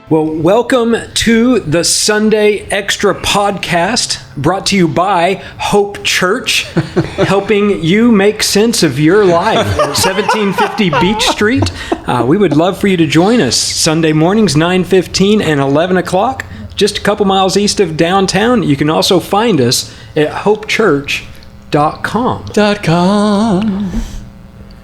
Well, welcome to the Sunday Extra podcast, brought to you by Hope Church, helping you make sense of your life at 1750 Beach Street. We would love for you to join us Sunday mornings, 9:15 and 11 o'clock, just a couple miles east of downtown. You can also find us at hopechurch.com.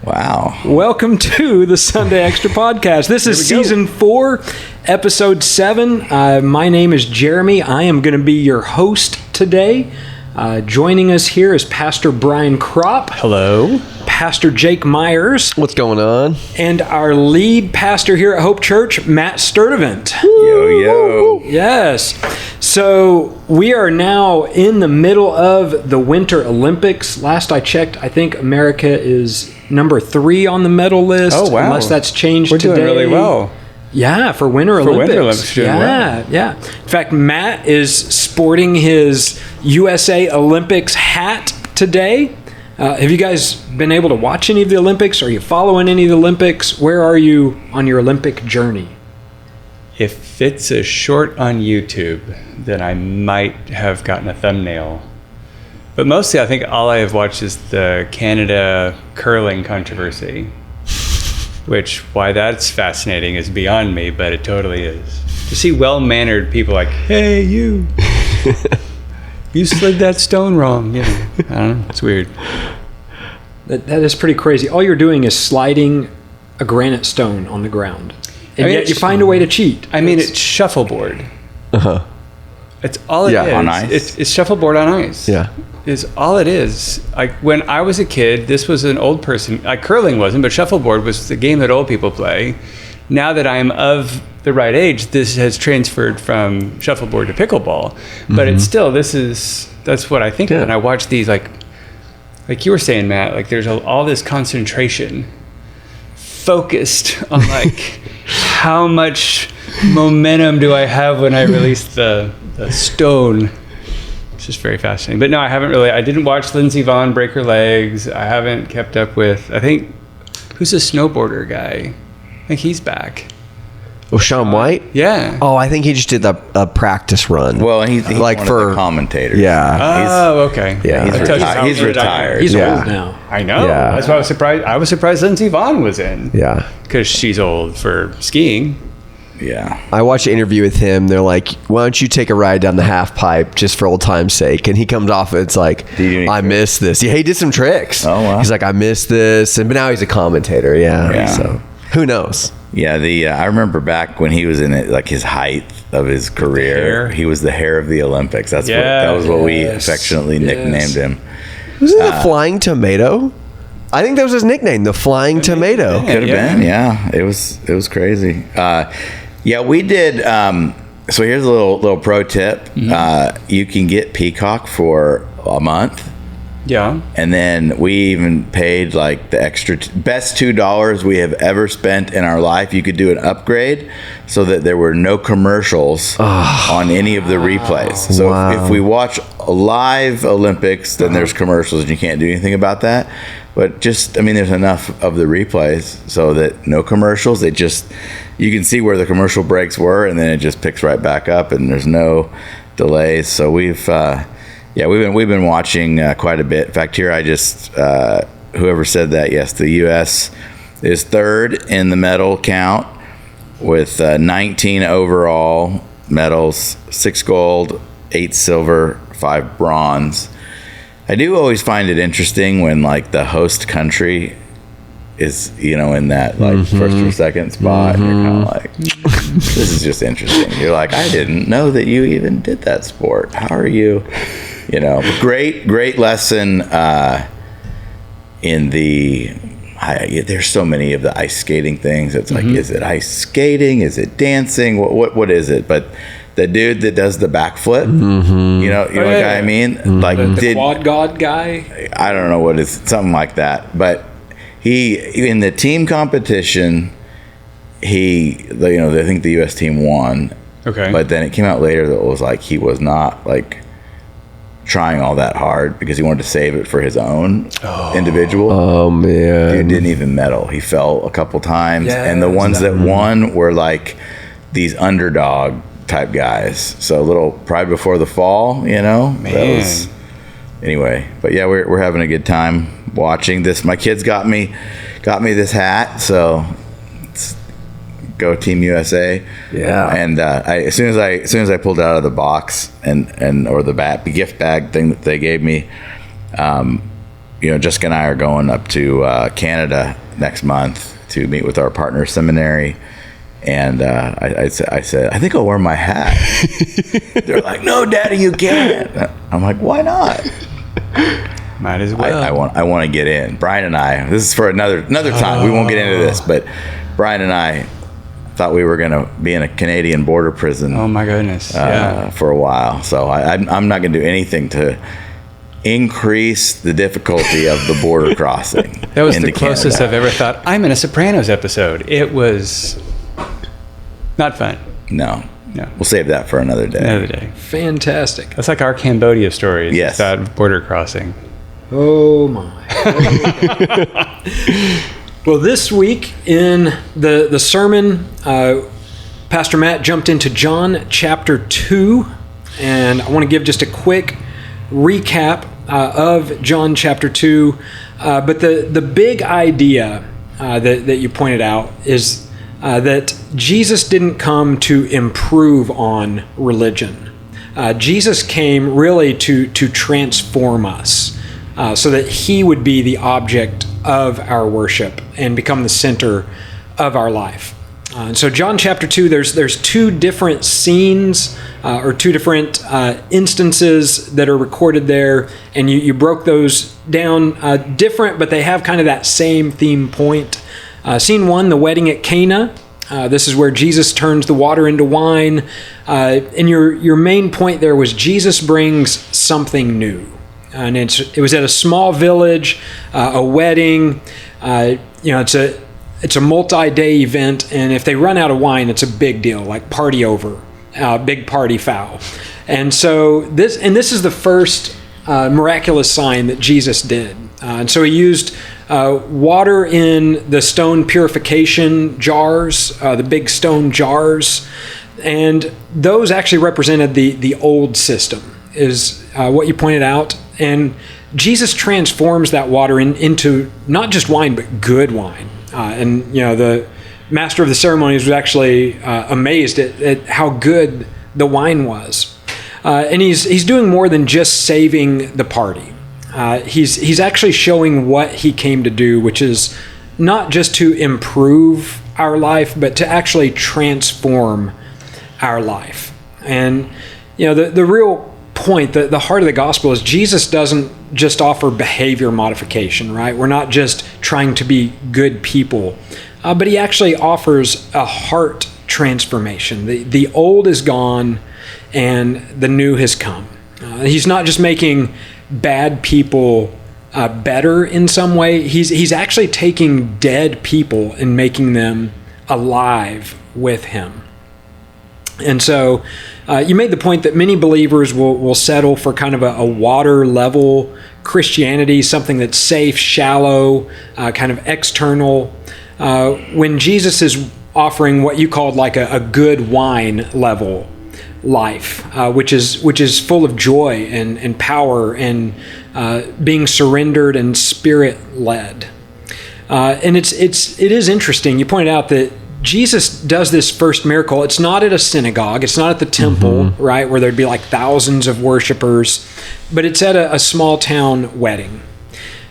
Wow. Welcome to the Sunday Extra podcast. This is season 4, episode 7. My name is Jeremy. I am going to be your host today. Joining us here is Pastor Brian Kropp. Hello. Pastor Jake Myers. What's going on? And our lead pastor here at Hope Church, Matt Sturdivant. Yo, yo. Yes. So we are now in the middle of the Winter Olympics. Last I checked, I think America is number 3 on the medal list. Oh, wow. Unless that's changed We're today. doing really well. Yeah, for Winter Olympics. Winter Olympics, doing well. Yeah. In fact, Matt is sporting his USA Olympics hat today. Have you guys been able to watch any of the Olympics? Are you following any of the Olympics? Where are you on your Olympic journey? If it's a short on YouTube, then I might have gotten a thumbnail. But mostly, I think all I have watched is the Canada curling controversy, which why that's fascinating is beyond me, but it totally is. To see well-mannered people like, hey, you slid that stone wrong. You know, I don't know. It's weird. That is pretty crazy. All you're doing is sliding a granite stone on the ground. And yet you find a way to cheat. I mean, it's shuffleboard. Uh-huh. It's all it is. On ice. It's shuffleboard on ice. Yeah. Is all it is. Like when I was a kid, this was an old person. Curling wasn't, but shuffleboard was the game that old people play. Now that I'm of the right age, this has transferred from shuffleboard to pickleball. But it's still, that's what I think of when I watch these, like you were saying, Matt, like there's all this concentration focused on like how much momentum do I have when I release the stone. It's just very fascinating. But no, I didn't watch Lindsey Vonn break her legs. I haven't kept up with, I think, who's a snowboarder guy? I think he's back. Oh, Shaun White? Yeah. Oh, I think he just did a practice run. Well, he's like one for of the commentators. Yeah. Oh, okay. Yeah. He's retired. He's old now. I know. Yeah. That's why I was surprised. I was surprised Lindsey Vonn was in. Yeah. Because she's old for skiing. Yeah. I watched an interview with him. They're like, why don't you take a ride down the half pipe just for old time's sake? And he comes off, it's like, I miss this. Yeah, he did some tricks. Oh, wow. He's like, I miss this. But now he's a commentator. Yeah. So who knows? Yeah, I remember back when he was in it, like his height of his career, he was the hair of the Olympics. That was what we affectionately nicknamed him. Was it the Flying Tomato? I think that was his nickname, the Flying Tomato. Could have been, yeah. It was crazy. Yeah, we did. So here's a little pro tip. You can get Peacock for a month. Yeah. And then we even paid like the extra best $2 we have ever spent in our life. You could do an upgrade so that there were no commercials on any of the replays. So if we watch a live Olympics, then there's commercials and you can't do anything about that. But there's enough of the replays so that no commercials. You can see where the commercial breaks were, and then it just picks right back up, and there's no delays. So we've been watching quite a bit. In fact, here whoever said that, yes, the U.S. is 3rd in the medal count with 19 overall medals, 6 gold, 8 silver, 5 bronze. I do always find it interesting when like the host country is, in that like first or second spot. And you're kind of like, this is just interesting. You're like, I didn't know that you even did that sport. How are you? Great lesson in there's so many of the ice skating things. It's like, is it ice skating? Is it dancing? What is it? But the dude that does the backflip, you know what I mean? Like the quad god guy? I don't know what it's, something like that. But he, in the team competition, I think the U.S. team won. Okay. But then it came out later that it was like he was not like trying all that hard because he wanted to save it for his own individual. Oh man. Dude didn't even medal. He fell a couple times. And the ones that won were like these underdog type guys. So a little pride before the fall, you know. Man. Anyway, but yeah, we're having a good time watching this. My kids got me this hat, so it's go Team USA. Yeah. And as soon as I pulled it out of the box and or the gift bag thing that they gave me, Jessica and I are going up to Canada next month to meet with our partner seminary. And I said, I think I'll wear my hat. They're like, no, Daddy, you can't. I'm like, why not? Might as well. I want to get in. Brian and I, this is for another time. We won't get into this, but Brian and I thought we were going to be in a Canadian border prison. Oh my goodness! For a while. So I'm not going to do anything to increase the difficulty of the border crossing. That was the closest Canada. I've ever thought. I'm in a Sopranos episode. It was not fun. No. No. We'll save that for another day. Another day. Fantastic. That's like our Cambodia stories. Yes. That border crossing. Oh my. Well, this week in the sermon, Pastor Matt jumped into John chapter 2, and I want to give just a quick recap of John chapter 2. But the big idea that you pointed out is that Jesus didn't come to improve on religion. Jesus came really to transform us so that he would be the object of our worship and become the center of our life. And so John chapter 2, there's two different scenes or two different instances that are recorded there, and you broke those down different, but they have kind of that same theme point. Scene 1, the wedding at Cana. This is where Jesus turns the water into wine. And your main point there was Jesus brings something new. And it was at a small village, a wedding. It's a multi-day event, and if they run out of wine, it's a big deal, like party over, big party foul. And so this is the first miraculous sign that Jesus did. And so he used water in the stone purification jars, the big stone jars, and those actually represented the old system, is what you pointed out. And Jesus transforms that water into not just wine, but good wine. The master of the ceremonies was actually amazed at how good the wine was. And he's doing more than just saving the party. He's actually showing what he came to do, which is not just to improve our life, but to actually transform our life. And the real point, the heart of the gospel is Jesus doesn't just offer behavior modification, right? We're not just trying to be good people, but he actually offers a heart transformation. The old is gone and the new has come. He's not just making bad people better in some way. He's actually taking dead people and making them alive with him. And so you made the point that many believers will settle for kind of a water level Christianity, something that's safe, shallow, kind of external, when Jesus is offering what you called like a good wine level life, which is full of joy and power and being surrendered and spirit led. And it is interesting. You pointed out that Jesus does this first miracle. It's not at a synagogue. It's not at the temple, right, where there'd be like thousands of worshipers, but it's at a small town wedding.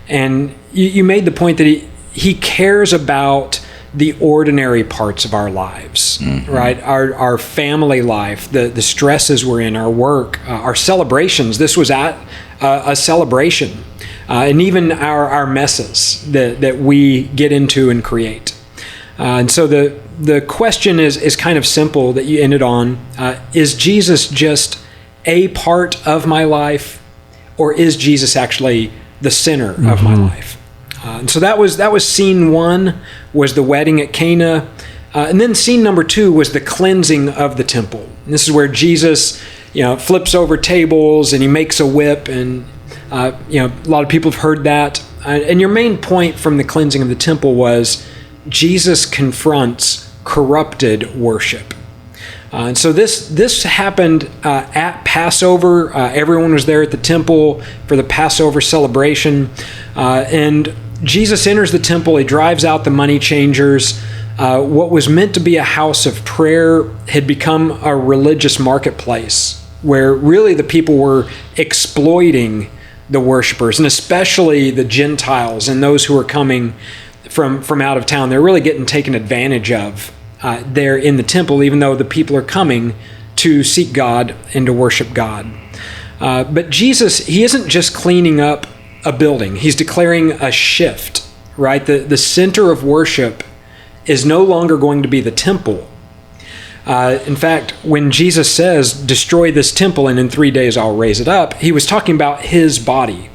And you made the point that he cares about the ordinary parts of our lives, right? Our family life, the stresses we're in, our work, our celebrations. This was at a celebration, and even our messes that we get into and create. And so the question is kind of simple that you ended on. Is Jesus just a part of my life, or is Jesus actually the center of my life? And so that was scene 1, was the wedding at Cana. And then scene number 2 was the cleansing of the temple. And this is where Jesus, flips over tables and he makes a whip. And, a lot of people have heard that. And your main point from the cleansing of the temple was Jesus confronts corrupted worship. And so this happened at Passover. Everyone was there at the temple for the Passover celebration. And Jesus enters the temple. He drives out the money changers. What was meant to be a house of prayer had become a religious marketplace where really the people were exploiting the worshipers, and especially the Gentiles and those who were coming from out of town. They're really getting taken advantage of there in the temple, even though the people are coming to seek God and to worship God. But Jesus, he isn't just cleaning up a building. He's declaring a shift, right? The center of worship is no longer going to be the temple. In fact, when Jesus says, destroy this temple and in 3 days I'll raise it up, he was talking about his body.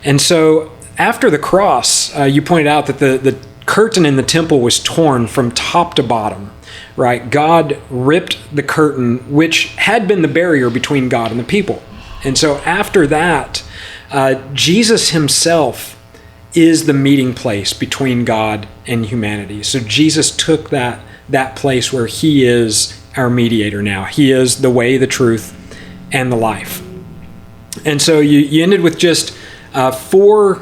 And so after the cross, you pointed out that the curtain in the temple was torn from top to bottom, right? God ripped the curtain, which had been the barrier between God and the people. And so after that, Jesus himself is the meeting place between God and humanity. So Jesus took that place where he is our mediator now. He is the way, the truth, and the life. And so you ended with just 4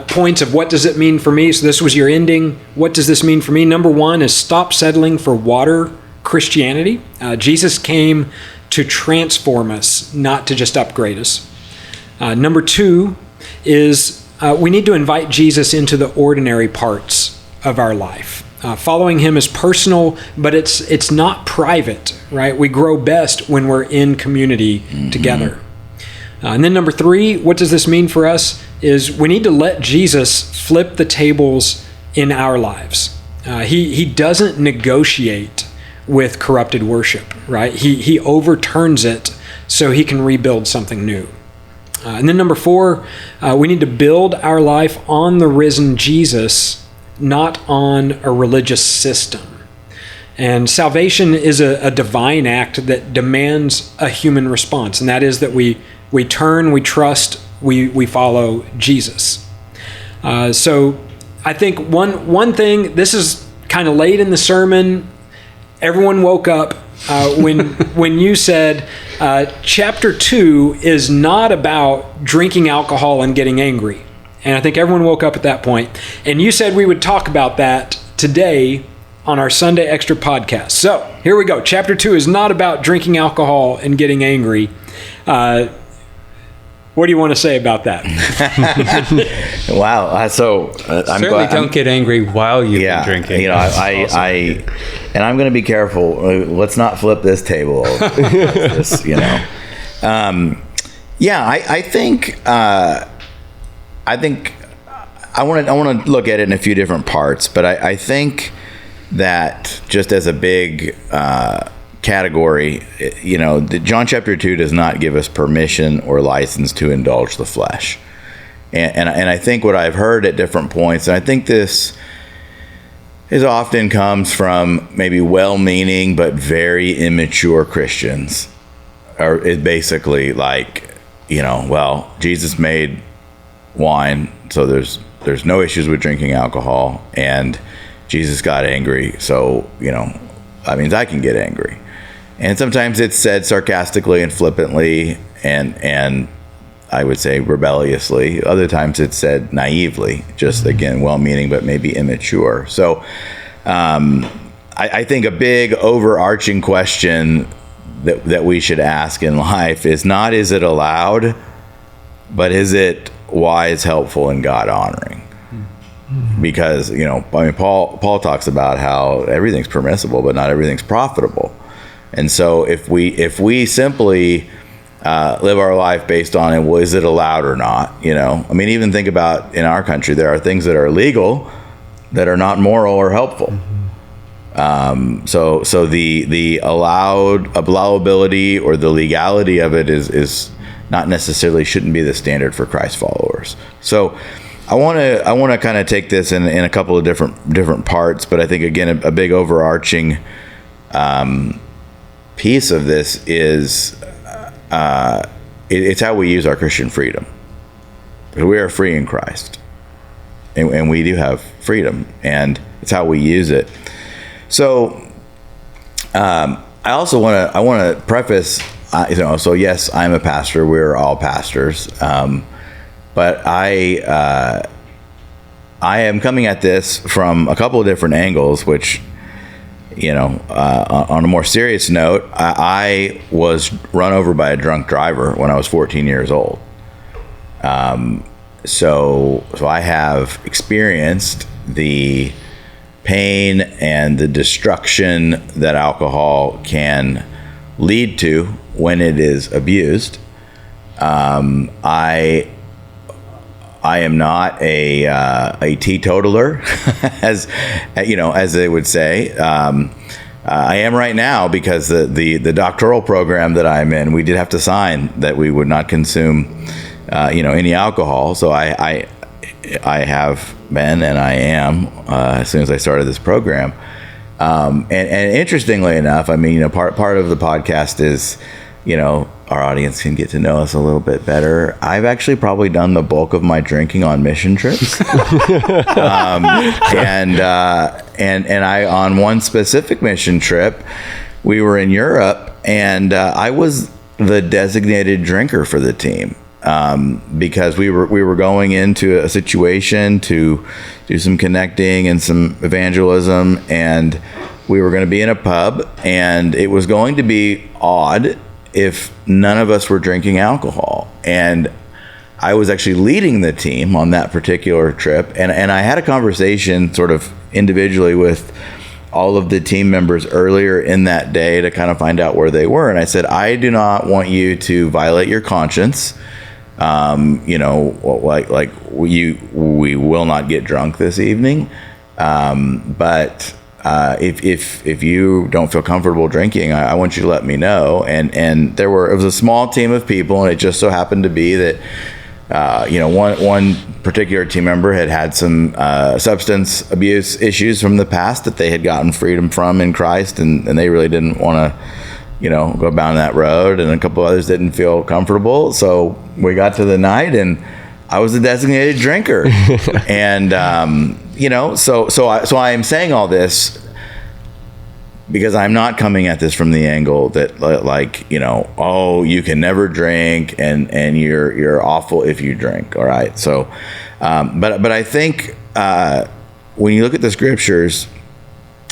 points of what does it mean for me. So this was your ending. What does this mean for me? Number 1 is stop settling for water Christianity. Jesus came to transform us, not to just upgrade us. Number 2 is we need to invite Jesus into the ordinary parts of our life. Following him is personal, but it's not private, right? We grow best when we're in community together. And then number 3, what does this mean for us? Is we need to let Jesus flip the tables in our lives. He doesn't negotiate with corrupted worship, right? He overturns it so he can rebuild something new. And then number 4, we need to build our life on the risen Jesus, not on a religious system. And salvation is a divine act that demands a human response, and that is that we turn, we trust, we follow Jesus. So I think one thing, this is kind of late in the sermon, everyone woke up when you said chapter 2 is not about drinking alcohol and getting angry. And I think everyone woke up at that point. And you said we would talk about that today on our Sunday Extra podcast. So here we go. Chapter 2 is not about drinking alcohol and getting angry. What do you want to say about that? Wow. I'm certainly don't get angry while you've been drinking. You know, and I'm going to be careful. Let's not flip this table over. You know. I think I want to look at it in a few different parts, but I think that just as a big category, you know, John chapter 2 does not give us permission or license to indulge the flesh. And I think what I've heard at different points, and I think this is often comes from maybe well-meaning but very immature Christians, or it basically like, you know, well, Jesus made wine, so there's no issues with drinking alcohol, and Jesus got angry, so, you know, that means I can get angry. And sometimes it's said sarcastically and flippantly and I would say rebelliously. Other times it's said naively, just again, well-meaning but maybe immature. So I think a big overarching question that we should ask in life is not, is it allowed, but is it wise, helpful, and God-honoring? Because, you know, I mean, Paul talks about how everything's permissible, but not everything's profitable. And so if we simply live our life based on it, well, is it allowed or not? You know, I mean, even think about in our country, there are things that are legal that are not moral or helpful. So the allowability or the legality of it is not necessarily shouldn't be the standard for Christ followers. So I want to kind of take this in a couple of different parts, but I think again a big overarching piece of this is it's how we use our Christian freedom. We are free in Christ, and we do have freedom, and it's how we use it. So I also want to preface, so yes, I'm a pastor. We're all pastors, but I am coming at this from a couple of different angles, which, on a more serious note, I was run over by a drunk driver when I was 14 years old. So I have experienced the pain and the destruction that alcohol can lead to when it is abused. I am not a teetotaler, as they would say. I am right now because the doctoral program that I'm in, we did have to sign that we would not consume, any alcohol. So I have been, and I am, as soon as I started this program. And interestingly enough, part of the podcast is, our audience can get to know us a little bit better. I've actually probably done the bulk of my drinking on mission trips. And I, on one specific mission trip, we were in Europe, and I was the designated drinker for the team. Because we were going into a situation to do some connecting and some evangelism, and we were going to be in a pub, and it was going to be odd if none of us were drinking alcohol. And I was actually leading the team on that particular trip, and I had a conversation sort of individually with all of the team members earlier in that day to kind of find out where they were. And I said, I do not want you to violate your conscience. We will not get drunk this evening. But if you don't feel comfortable drinking, I want you to let me know. And it was a small team of people, and it just so happened to be that, one particular team member had some substance abuse issues from the past that they had gotten freedom from in Christ, and they really didn't want to, go down that road, and a couple others didn't feel comfortable. So we got to the night, and I was the designated drinker. And, so I am saying all this because I'm not coming at this from the angle that you can never drink and you're awful if you drink. All right. So, but I think, when you look at the scriptures,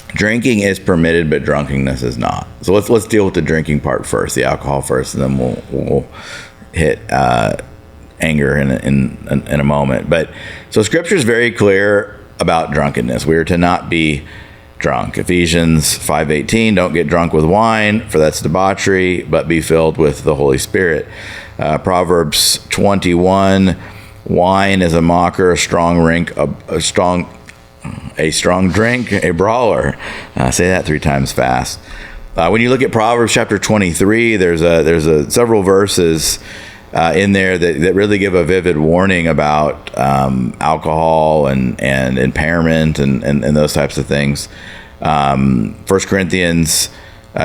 drinking is permitted, but drunkenness is not. So let's deal with the drinking part first, the alcohol first, and then we'll hit anger in a moment. But so Scripture is very clear about drunkenness. We are to not be drunk. Ephesians 5:18, don't get drunk with wine, for that's debauchery, but be filled with the Holy Spirit. Proverbs 21, wine is a mocker, a strong drink, a brawler. Say that 3 times fast. When you look at Proverbs chapter 23, there's several verses in there that really give a vivid warning about alcohol and impairment and those types of things. 1 Corinthians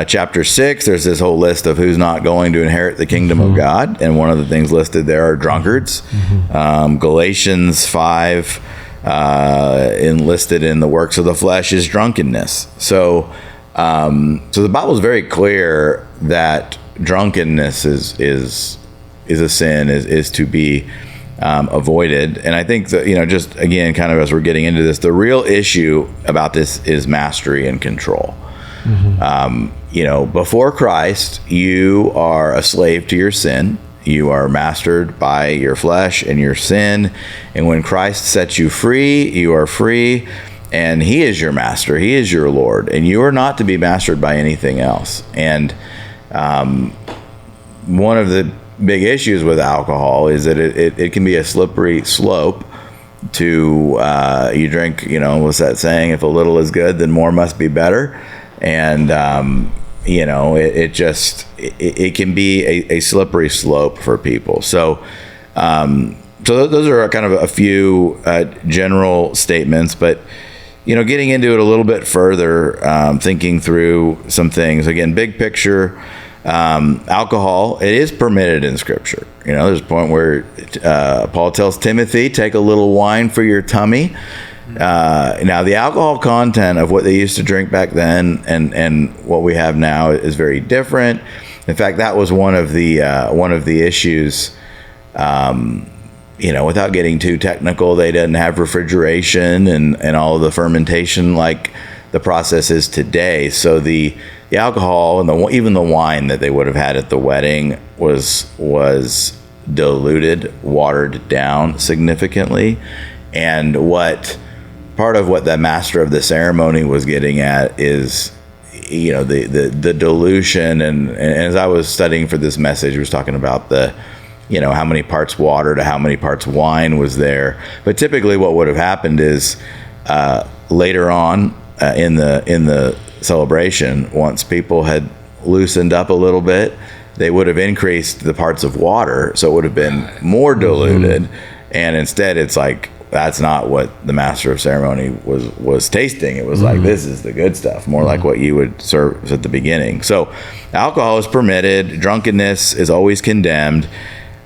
chapter 6, there's this whole list of who's not going to inherit the kingdom of God, and one of the things listed there are drunkards. Galatians 5, enlisted in the works of the flesh is drunkenness. So the Bible is very clear that drunkenness is a sin, is to be avoided. And I think that, just again, kind of as we're getting into this, the real issue about this is mastery and control. Before Christ, you are a slave to your sin. You are mastered by your flesh and your sin. And when Christ sets you free, you are free, and he is your master. He is your Lord, and you are not to be mastered by anything else. And one of the big issues with alcohol is that it can be a slippery slope to, you drink, what's that saying? If a little is good, then more must be better. And, it can be a slippery slope for people. So those are kind of a few general statements, but, getting into it a little bit further, thinking through some things, again, big picture, alcohol, it is permitted in Scripture. There's a point where Paul tells Timothy, take a little wine for your tummy. Now, the alcohol content of what they used to drink back then and what we have now is very different. In fact, that was one of the issues. Without getting too technical, they didn't have refrigeration and all of the fermentation like the process is today. So the alcohol and even the wine that they would have had at the wedding was diluted, watered down significantly. And part of what the master of the ceremony was getting at is, the dilution. And as I was studying for this message, I was talking about how many parts water to how many parts wine was there. But typically what would have happened is later on in the celebration, once people had loosened up a little bit, they would have increased the parts of water, so it would have been more diluted. And instead, it's like, that's not what the master of ceremony was tasting. It was like, this is the good stuff, more like what you would serve at the beginning. So alcohol is permitted. Drunkenness is always condemned.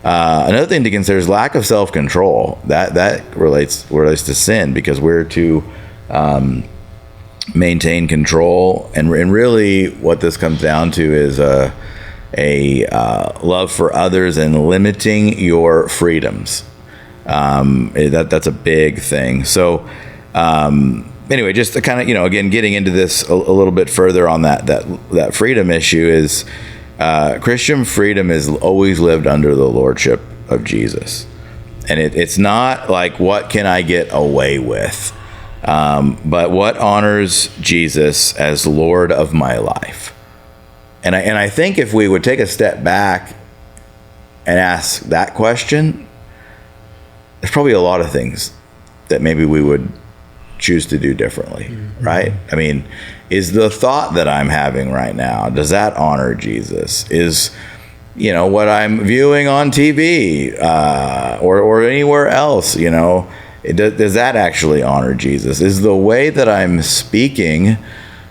Another thing to consider is lack of self-control. That relates to sin, because we're to maintain control. And really what this comes down to is a love for others and limiting your freedoms. That's a big thing. So anyway, just to kind of, again, getting into this a little bit further on that freedom issue is Christian freedom is always lived under the lordship of Jesus. And it's not like, what can I get away with? But what honors Jesus as Lord of my life. And I think if we would take a step back and ask that question, there's probably a lot of things that maybe we would choose to do differently, right? I mean, is the thought that I'm having right now, does that honor Jesus? Is, what I'm viewing on TV or anywhere else, does that actually honor Jesus? Is the way that I'm speaking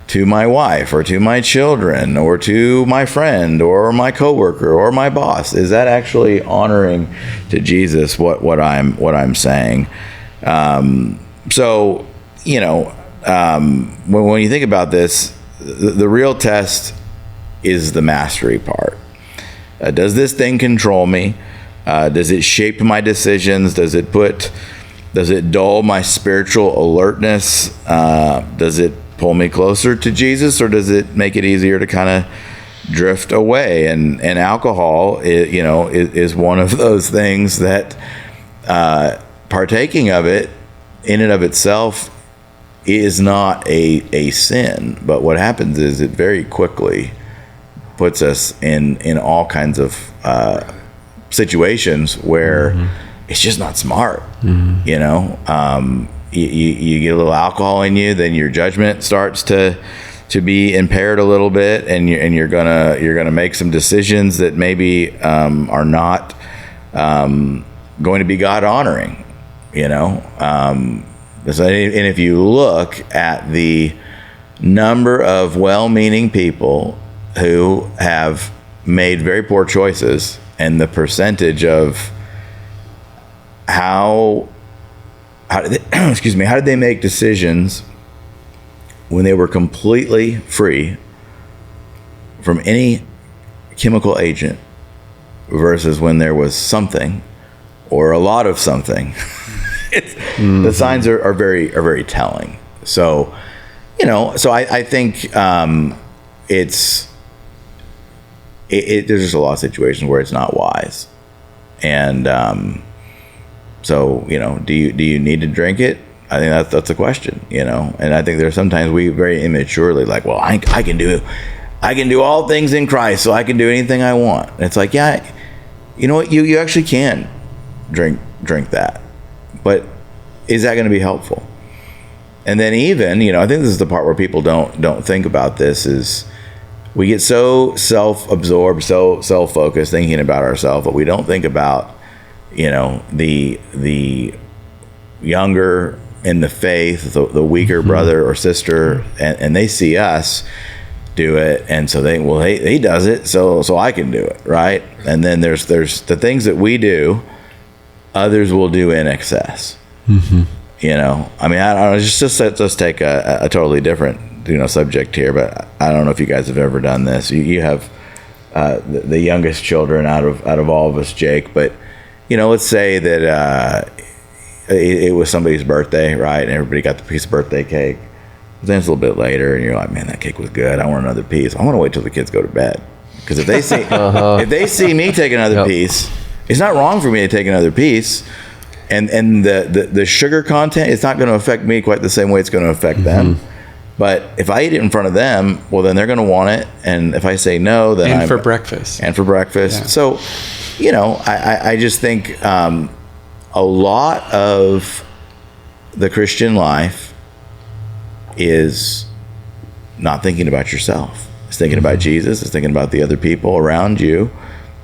to my wife or to my children or to my friend or my coworker or my boss, is that actually honoring to Jesus what I'm saying? So when you think about this, the real test is the mastery part. Does this thing control me? Does it shape my decisions? Does it dull my spiritual alertness? Does it pull me closer to Jesus, or does it make it easier to kind of drift away? And alcohol, is one of those things that partaking of it in and of itself is not a sin. But what happens is it very quickly puts us in all kinds of situations where it's just not smart. You get a little alcohol in you, then your judgment starts to be impaired a little bit, and you're gonna make some decisions that maybe are not going to be God honoring. And if you look at the number of well-meaning people who have made very poor choices, and the percentage of how did they make decisions when they were completely free from any chemical agent versus when there was something or a lot of something? The signs are very telling. So, I think there's just a lot of situations where it's not wise. And so, do you need to drink it? I think that's a question, and I think there's sometimes we very immaturely like, well, I can do all things in Christ, so I can do anything I want. And it's like, yeah, you know what, you actually can drink that, but is that going to be helpful? And then even, I think this is the part where people don't think about this, is we get so self-absorbed, so self-focused, thinking about ourselves, but we don't think about, the younger in the faith, the weaker brother or sister, and they see us do it, and so he does it, so I can do it, right? And then there's the things that we do, others will do in excess. you know, I mean, I don't know, let's take a totally different, subject here, but I don't know if you guys have ever done this. You have the youngest children out of all of us, Jake, but, let's say that it was somebody's birthday, right? And everybody got the piece of birthday cake. Then it's a little bit later, and you're like, man, that cake was good. I want another piece. I want to wait till the kids go to bed. Because if they see if they see me take another piece, it's not wrong for me to take another piece. And the sugar content, it's not going to affect me quite the same way it's going to affect them. But if I eat it in front of them, well, then they're going to want it. And if I say no, then And for breakfast. Yeah. So, I just think a lot of the Christian life is not thinking about yourself. It's thinking about Jesus. It's thinking about the other people around you.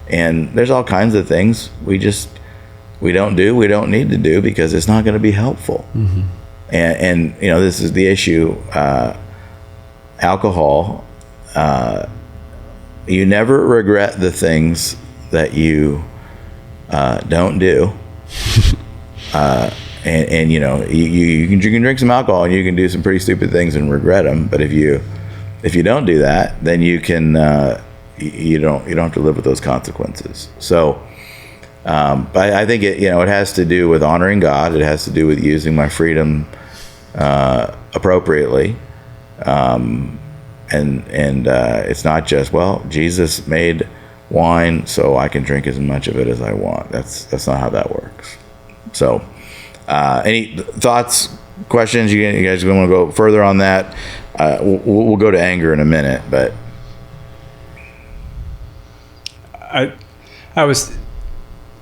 And there's all kinds of things we don't need to do because it's not going to be helpful. And this is the issue. Alcohol, you never regret the things that you don't do. And you can drink some alcohol and you can do some pretty stupid things and regret them. But if you don't do that, then you can you don't have to live with those consequences. So, but I think it has to do with honoring God. It has to do with using my freedom appropriately. And it's not just, well, Jesus made wine so I can drink as much of it as I want. That's not how that works. So, any thoughts, questions? You guys want to go further on that? We'll go to anger in a minute, but I was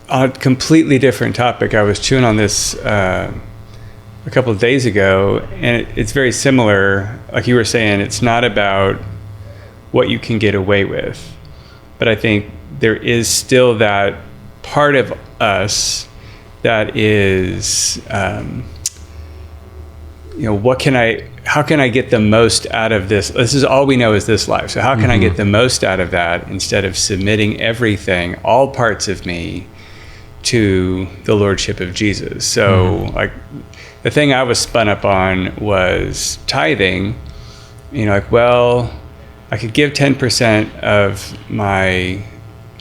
on a completely different topic. I was chewing on this a couple of days ago, and it's very similar. Like you were saying, it's not about what you can get away with, but I think there is still that part of us that is, how can I get the most out of this? This is all we know is this life. So how can I get the most out of that instead of submitting everything, all parts of me, to the Lordship of Jesus? So like the thing I was spun up on was tithing. I could give 10% of my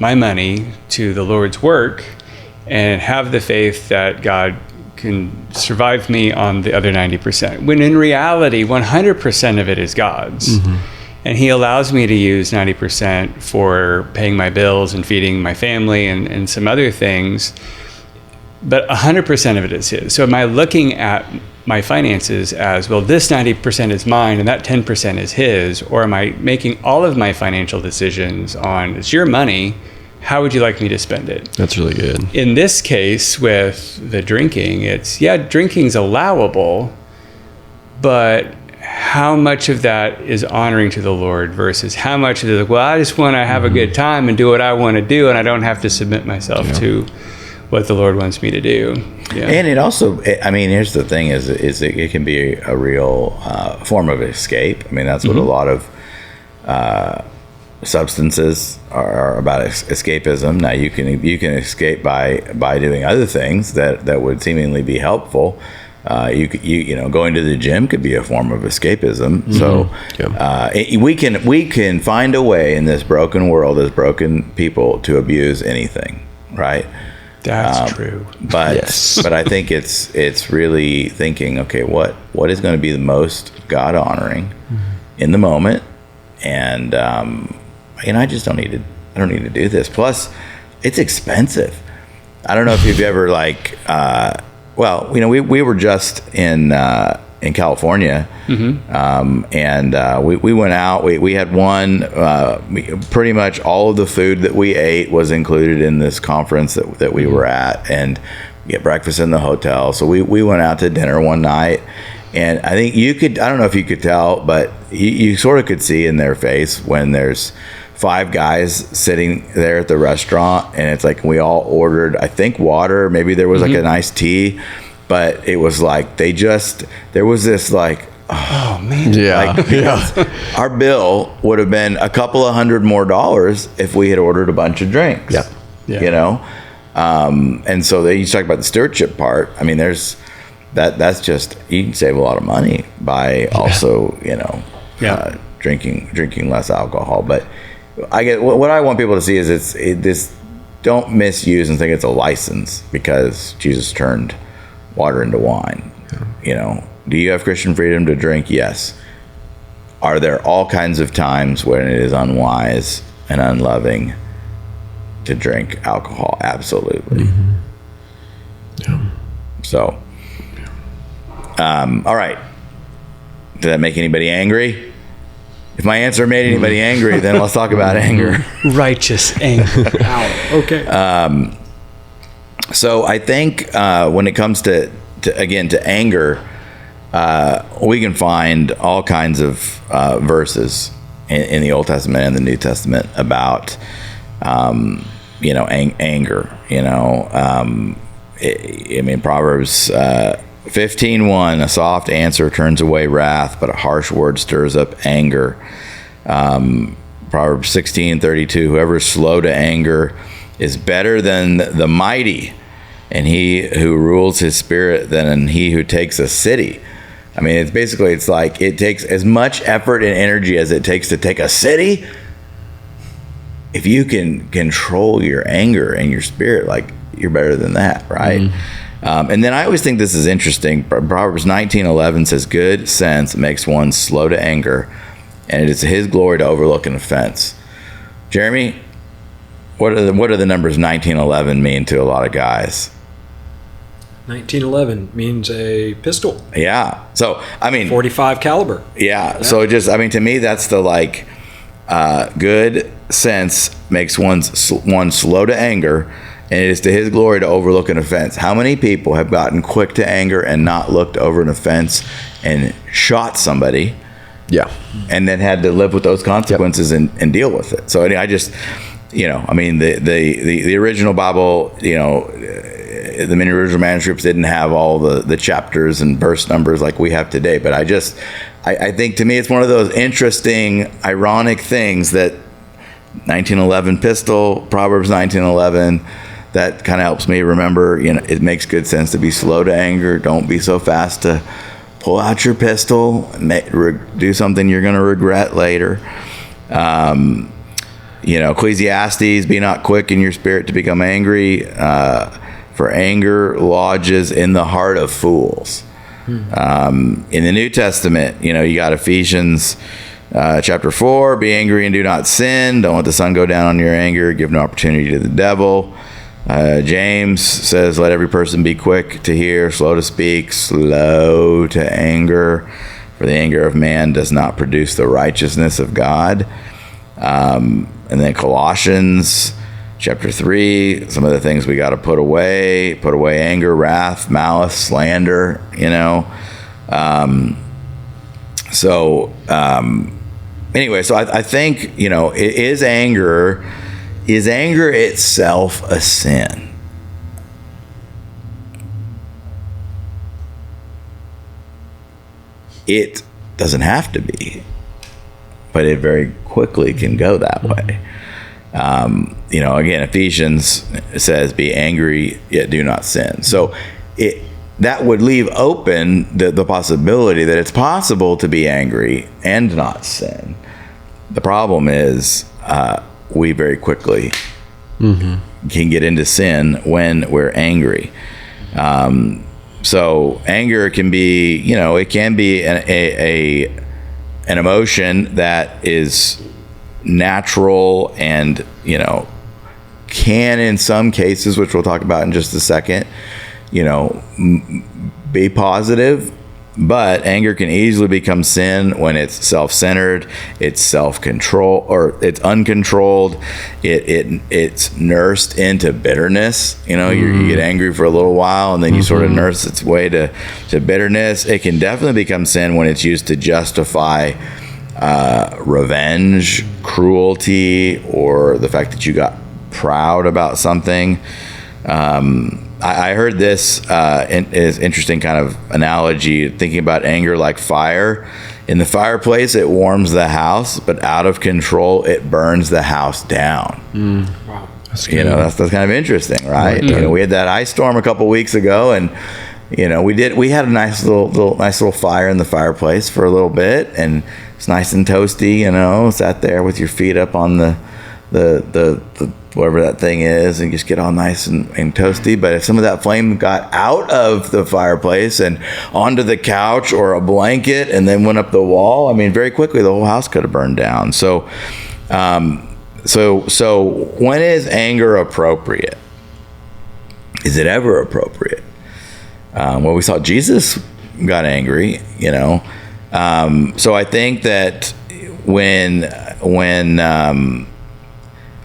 money to the Lord's work and have the faith that God can survive me on the other 90%. When in reality, 100% of it is God's. And he allows me to use 90% for paying my bills and feeding my family and some other things. But 100% of it is his. So am I looking at my finances as, well, this 90% is mine and that 10% is his? Or am I making all of my financial decisions on, it's your money, how would you like me to spend it? That's really good. In this case with the drinking, it's, drinking's allowable, but how much of that is honoring to the Lord versus how much of it is, I just want to have a good time and do what I want to do, and I don't have to submit myself to what the Lord wants me to do. Yeah. And it also, here's the thing, is it can be a real form of escape. That's what a lot of substances are about, escapism. Now you can escape by doing other things that would seemingly be helpful. Going to the gym could be a form of escapism. So we can find a way in this broken world, as broken people, to abuse anything, right? That's true. But but I think it's really thinking, okay, what is going to be the most God honoring in the moment, and I just don't need to do this. Plus, it's expensive. I don't know if you've ever we were just in California, and we went out. We had pretty much all of the food that we ate was included in this conference that we were at, and we get breakfast in the hotel. So we went out to dinner one night, and I think I don't know if you could tell, but you sort of could see in their face when there's 5 guys sitting there at the restaurant, and it's like we all ordered, I think, water. Maybe there was like an iced tea, but it was like there was this like, oh man, our bill would have been a couple of $100 more if we had ordered a bunch of drinks. And so you talk about the stewardship part. that's just, you can save a lot of money by also, drinking less alcohol. But I get what I want people to see is this. Don't misuse and think it's a license because Jesus turned water into wine. Do you have Christian freedom to drink? Yes. Are there all kinds of times when it is unwise and unloving to drink alcohol? Absolutely. So, all right. Did that make anybody angry? If my answer made anybody angry, then let's talk about anger. Righteous anger. Okay. So I think when it comes to anger, we can find all kinds of verses in the Old Testament and the New Testament about anger. Proverbs 15:1, a soft answer turns away wrath, but a harsh word stirs up anger. Proverbs 16:32, whoever is slow to anger is better than the mighty, and he who rules his spirit than he who takes a city. It's like it takes as much effort and energy as it takes to take a city. If you can control your anger and your spirit, like, you're better than that, right? And then I always think this is interesting. Proverbs 19:11 says, good sense makes one slow to anger, and it is his glory to overlook an offense. Jeremy, what are the numbers 1911 mean to a lot of guys? 1911 means a pistol. Yeah. So, 45 caliber. Yeah. So to me, that's the good sense makes one slow to anger, and it is to his glory to overlook an offense. How many people have gotten quick to anger and not looked over an offense and shot somebody? Yeah. And then had to live with those consequences and deal with it. So I just, the original Bible, the many original manuscripts didn't have all the chapters and verse numbers like we have today. But I think, to me, it's one of those interesting, ironic things that 1911 pistol, Proverbs 19:11, that kind of helps me remember, it makes good sense to be slow to anger. Don't be so fast to pull out your pistol and do something you're going to regret later. Ecclesiastes, be not quick in your spirit to become angry, for anger lodges in the heart of fools. In the New Testament, you got Ephesians chapter 4, be angry and do not sin. Don't let the sun go down on your anger. Give no opportunity to the devil. James says, let every person be quick to hear, slow to speak, slow to anger, for the anger of man does not produce the righteousness of God. And then Colossians chapter 3, some of the things we got to put away anger, wrath, malice, slander, Anyway, so I think, is anger itself a sin? It doesn't have to be, but it very quickly can go that way. Again, Ephesians says, be angry, yet do not sin. So that would leave open the possibility that it's possible to be angry and not sin. The problem is we very quickly can get into sin when we're angry. So anger can be, it can be an emotion that is natural and, can in some cases, which we'll talk about in just a second, be positive, but anger can easily become sin when it's self-centered, it's self-control, or it's uncontrolled, it's nursed into bitterness. You get angry for a little while and then you sort of nurse its way to bitterness. It can definitely become sin when it's used to justify revenge, cruelty, or the fact that you got proud about something. I heard this is interesting kind of analogy, thinking about anger like fire. In the fireplace, it warms the house, but out of control, it burns the house down. Wow. That's kind of interesting, right? We had that ice storm a couple weeks ago, and we had a nice little fire in the fireplace for a little bit, and it's nice and toasty, sat there with your feet up on the whatever that thing is, and just get all nice and toasty. But if some of that flame got out of the fireplace and onto the couch or a blanket and then went up the wall, very quickly the whole house could have burned down. So when is anger appropriate? Is it ever appropriate? Well, we saw Jesus got angry, so I think that when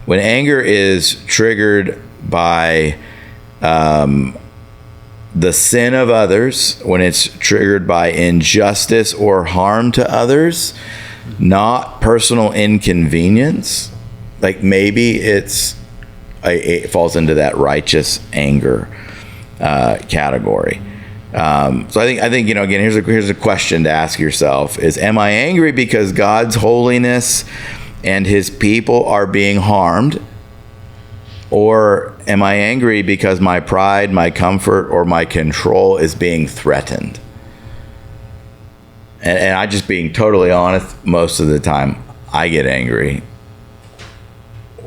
anger is triggered by the sin of others, when it's triggered by injustice or harm to others, not personal inconvenience, like maybe it falls into that righteous anger category. So I think again, here's a question to ask yourself: is, am I angry because God's holiness and his people are being harmed, or am I angry because my pride, my comfort, or my control is being threatened? And I just being totally honest, most of the time I get angry,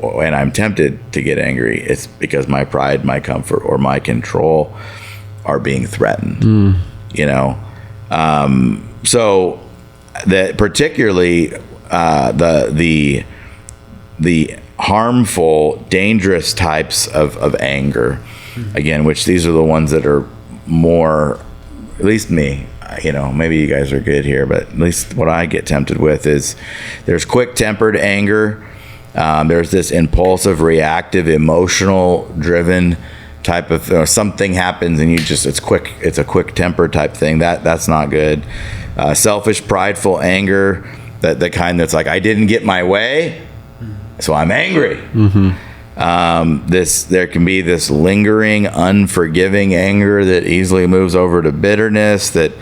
and I'm tempted to get angry. It's because my pride, my comfort, or my control are being threatened. So that particularly the harmful, dangerous types of anger, again, which these are the ones that are more, at least me, maybe you guys are good here, but at least what I get tempted with is there's quick-tempered anger. There's this impulsive, reactive, emotional driven type of, something happens and it's a quick temper type thing. That's not good. Selfish, prideful anger, the kind that's like, I didn't get my way, so I'm angry. There can be this lingering, unforgiving anger that easily moves over to bitterness, that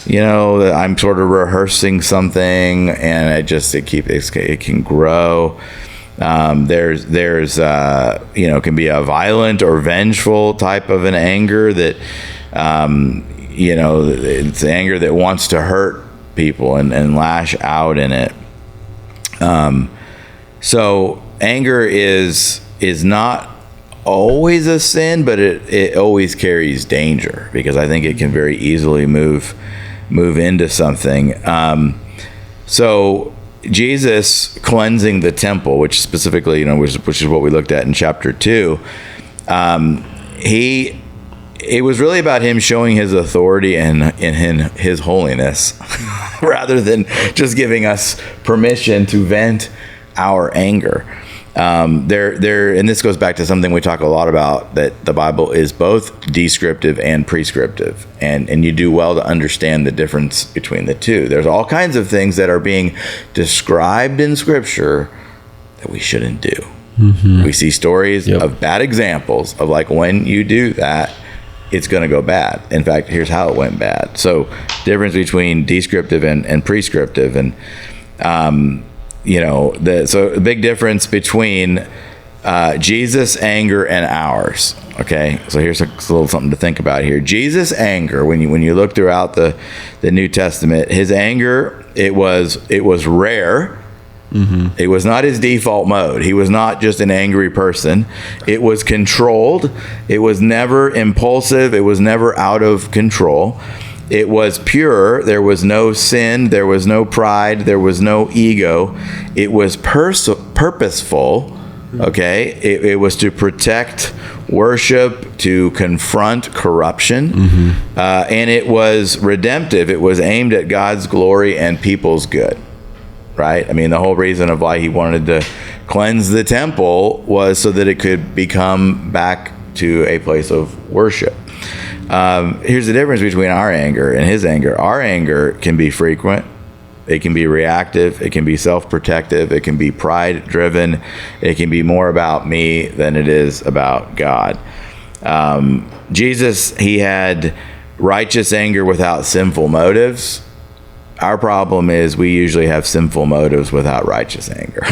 that I'm sort of rehearsing something and it can grow. There's can be a violent or vengeful type of an anger that it's anger that wants to hurt people and lash out in it. So anger is not always a sin, but it always carries danger, because I think it can very easily move into something. So Jesus cleansing the temple, which specifically, which is what we looked at in chapter 2, it was really about him showing his authority and his holiness, rather than just giving us permission to vent our anger. And this goes back to something we talk a lot about, that the Bible is both descriptive and prescriptive, and you do well to understand the difference between the two. There's all kinds of things that are being described in Scripture that we shouldn't do. We see stories of bad examples of, like, when you do that, it's going to go bad. In fact, here's how it went bad. So difference between descriptive and prescriptive, and so the big difference between Jesus' anger and ours. Okay, so here's a little something to think about here. Jesus' anger, when you look throughout the New Testament, his anger, it was rare. It was not his default mode. He was not just an angry person. It was controlled. It was never impulsive. It was never out of control. It was pure. There was no sin. There was no pride. There was no ego. It was purposeful. Okay, it was to protect worship, to confront corruption, and it was redemptive. It was aimed at God's glory and people's good. Right? I mean, the whole reason of why he wanted to cleanse the temple was so that it could become back to a place of worship. Here's the difference between our anger and his anger. Our anger can be frequent. It can be reactive. It can be self-protective. It can be pride-driven. It can be more about me than it is about God. Jesus, he had righteous anger without sinful motives. Our problem is we usually have sinful motives without righteous anger.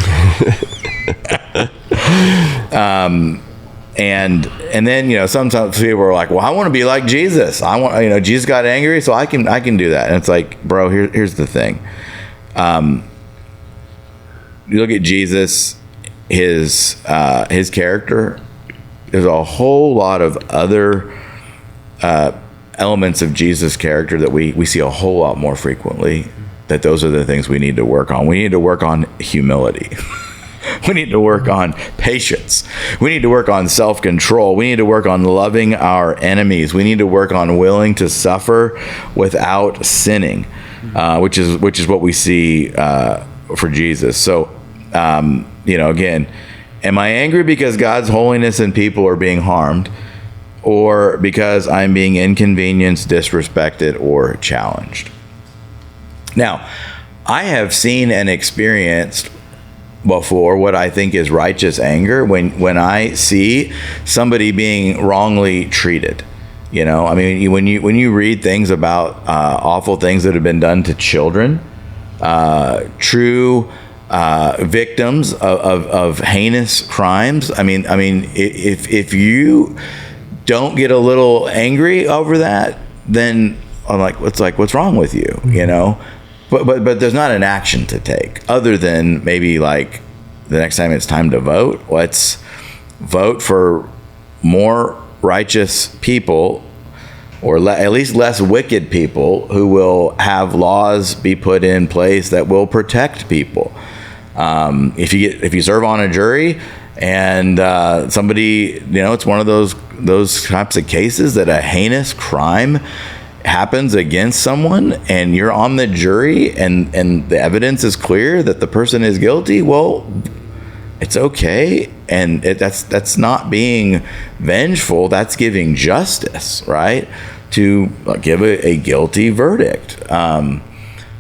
And then, sometimes people are like, well, I want to be like Jesus. I want, Jesus got angry, so I can do that. And it's like, bro, here's the thing. You look at Jesus, his character. There's a whole lot of other elements of Jesus' character that we see a whole lot more frequently. That those are the things we need to work on. We need to work on humility. We need to work on patience. We need to work on self-control. We need to work on loving our enemies. We need to work on willing to suffer without sinning, which is what we see for Jesus. So, again, am I angry because God's holiness and people are being harmed, or because I'm being inconvenienced, disrespected, or challenged? Now, I have seen and experienced before what I think is righteous anger when I see somebody being wrongly treated. When you read things about awful things that have been done to children, true victims of heinous crimes. If you don't get a little angry over that, then I'm like, what's wrong with you? But there's not an action to take other than maybe like the next time it's time to vote, let's vote for more righteous people, or at least less wicked people, who will have laws be put in place that will protect people. If you serve on a jury and somebody, it's one of those types of cases that a heinous crime happens against someone, and you're on the jury, and the evidence is clear that the person is guilty, well, it's okay, and that's not being vengeful. That's giving justice, right? To give a guilty verdict.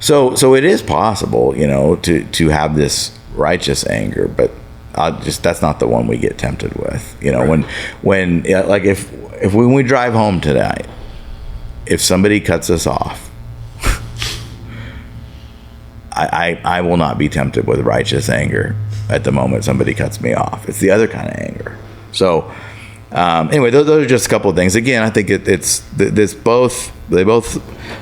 So it is possible, to have this righteous anger, but that's not the one we get tempted with. Right. When we drive home tonight, if somebody cuts us off, I will not be tempted with righteous anger at the moment somebody cuts me off. It's the other kind of anger. So anyway, those are just a couple of things. Again, I think they both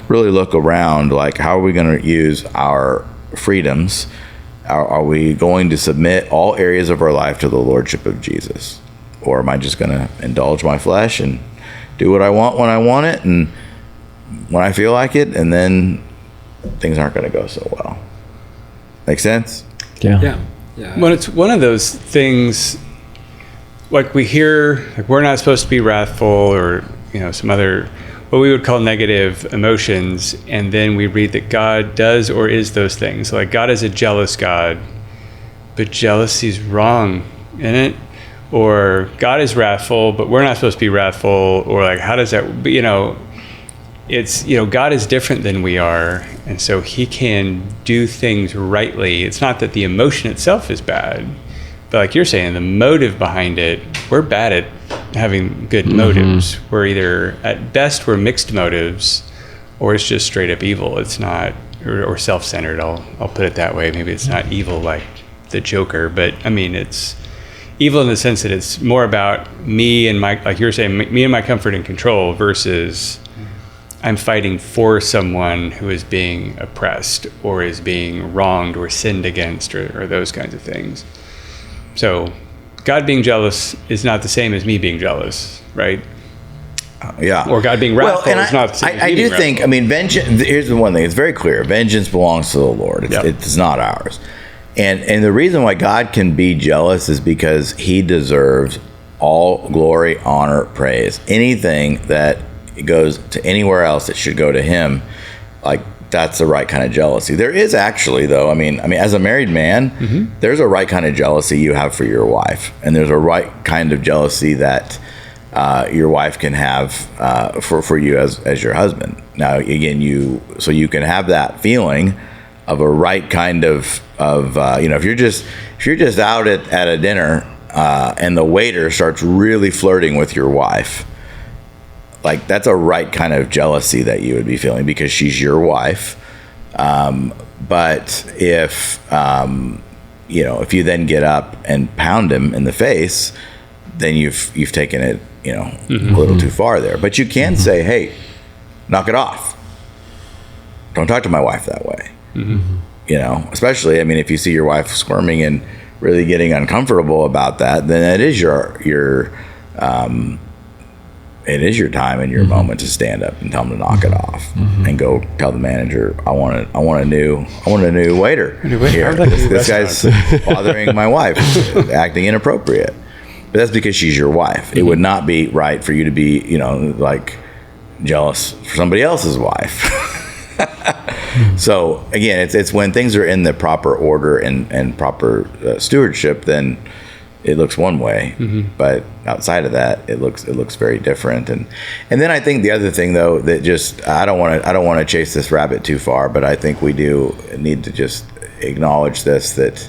really look around like, how are we going to use our freedoms? Are we going to submit all areas of our life to the lordship of Jesus? Or am I just going to indulge my flesh and do what I want when I want it and when I feel like it, and then things aren't going to go so well? Make sense? Yeah. When it's one of those things, like we hear, like we're not supposed to be wrathful, or some other what we would call negative emotions, and then we read that God does or is those things. Like God is a jealous God, but jealousy's wrong, isn't it? Or God is wrathful, but we're not supposed to be wrathful. Or like, how does that? It's God is different than we are, and so He can do things rightly. It's not that the emotion itself is bad, but like you're saying, the motive behind it, we're bad at having good motives. We're either, at best, we're mixed motives, or it's just straight up evil. It's not, or self-centered. I'll put it that way. Maybe it's not evil like the Joker, but it's evil in the sense that it's more about me and my, like you're saying, me and my comfort and control, versus I'm fighting for someone who is being oppressed or is being wronged or sinned against, or those kinds of things. So God being jealous is not the same as me being jealous, right? Yeah. Or God being wrathful is not the same as me being think, vengeance, here's the one thing, it's very clear. Vengeance belongs to the Lord. It's not ours. And the reason why God can be jealous is because He deserves all glory, honor, praise. Anything that goes to anywhere else, it should go to Him. Like, that's the right kind of jealousy. There is actually, though, as a married man, there's a right kind of jealousy you have for your wife, and there's a right kind of jealousy that your wife can have for you as your husband. Now, again, you can have that feeling of a right kind of if you're just out at a dinner and the waiter starts really flirting with your wife, like, that's a right kind of jealousy that you would be feeling because she's your wife. But if you then get up and pound him in the face, then you've taken it, a little too far there. But you can say, hey, knock it off. Don't talk to my wife that way. Especially, if you see your wife squirming and really getting uncomfortable about that, then it is it is your time and your moment to stand up and tell them to knock it off and go tell the manager, I want a new waiter here. This guy's bothering my wife, acting inappropriate. But that's because she's your wife. It would not be right for you to be, jealous for somebody else's wife. So again, it's when things are in the proper order and proper stewardship, then it looks one way, but outside of that, it looks very different. And then I think the other thing, though, that just I don't want to chase this rabbit too far, but I think we do need to just acknowledge this, that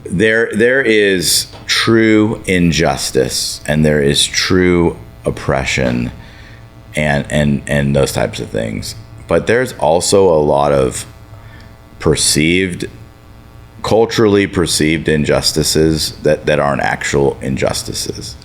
there is true injustice and there is true oppression and those types of things, but there's also a lot of culturally perceived injustices that aren't actual injustices,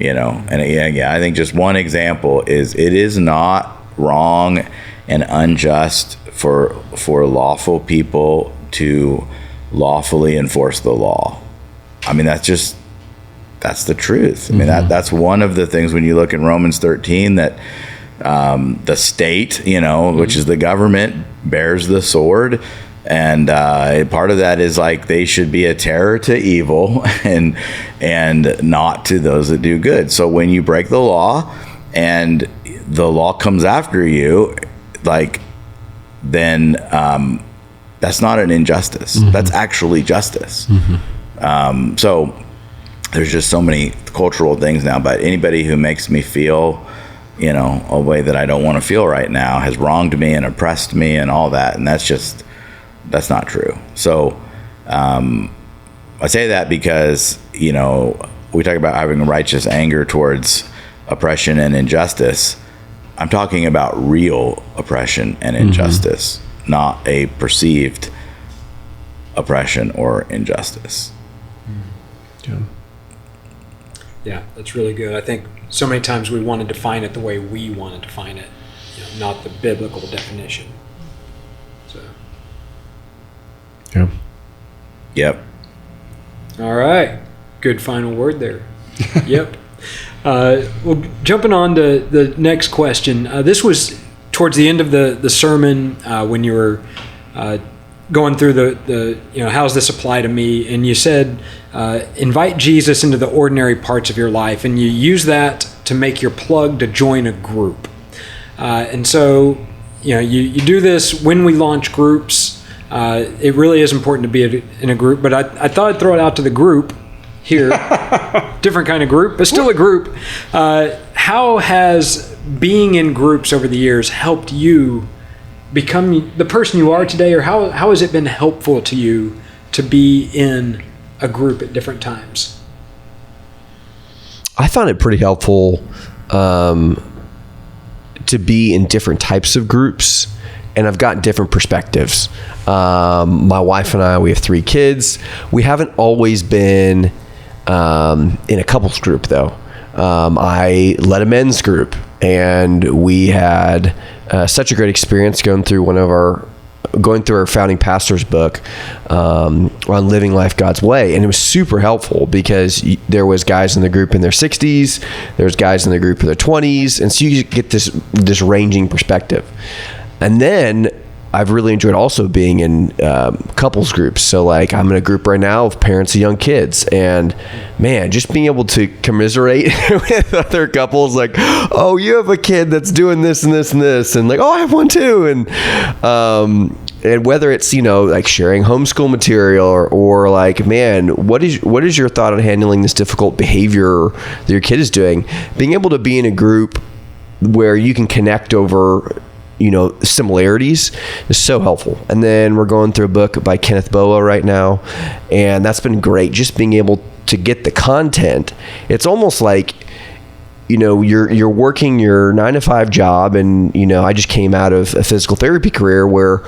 and again, I think just one example is it is not wrong and unjust for lawful people to lawfully enforce the law. That's the truth. That's one of the things when you look in Romans 13 that the state, which is the government, bears the sword. And part of that is they should be a terror to evil and not to those that do good. So when you break the law and the law comes after you, then that's not an injustice. That's actually justice. So there's just so many cultural things now, but anybody who makes me feel, a way that I don't want to feel right now has wronged me and oppressed me and all that. And that's not true. So I say that because, we talk about having righteous anger towards oppression and injustice. I'm talking about real oppression and injustice, not a perceived oppression or injustice. Yeah, that's really good. I think so many times we want to define it the way we want to define it, not the biblical definition. So. Yeah. Yep. All right. Good final word there. Yep. Well, jumping on to the next question. This was towards the end of the sermon when you were going through the how's this apply to me? And you said, invite Jesus into the ordinary parts of your life. And you use that to make your plug to join a group. And so, you do this when we launch groups. It really is important to be in a group, but I thought I'd throw it out to the group here. Different kind of group, but still a group. How has being in groups over the years helped you become the person you are today, or how has it been helpful to you to be in a group at different times? I found it pretty helpful to be in different types of groups, and I've got different perspectives. My wife and I, we have 3 kids. We haven't always been in a couples group, though. I led a men's group, and we had such a great experience going through our founding pastor's book on living life God's way. And it was super helpful because there was guys in the group in their 60s, there was guys in the group in their 20s. And so you get this ranging perspective. And then I've really enjoyed also being in couples groups. So I'm in a group right now of parents of young kids, and man, just being able to commiserate with other couples, oh, you have a kid that's doing this and this and this, and oh, I have one too. And whether it's, sharing homeschool material or man, what is your thought on handling this difficult behavior that your kid is doing? Being able to be in a group where you can connect over similarities is so helpful. And then we're going through a book by Kenneth Boa right now, and that's been great. Just being able to get the content. It's almost like, you're working your 9-to-5 job, and I just came out of a physical therapy career where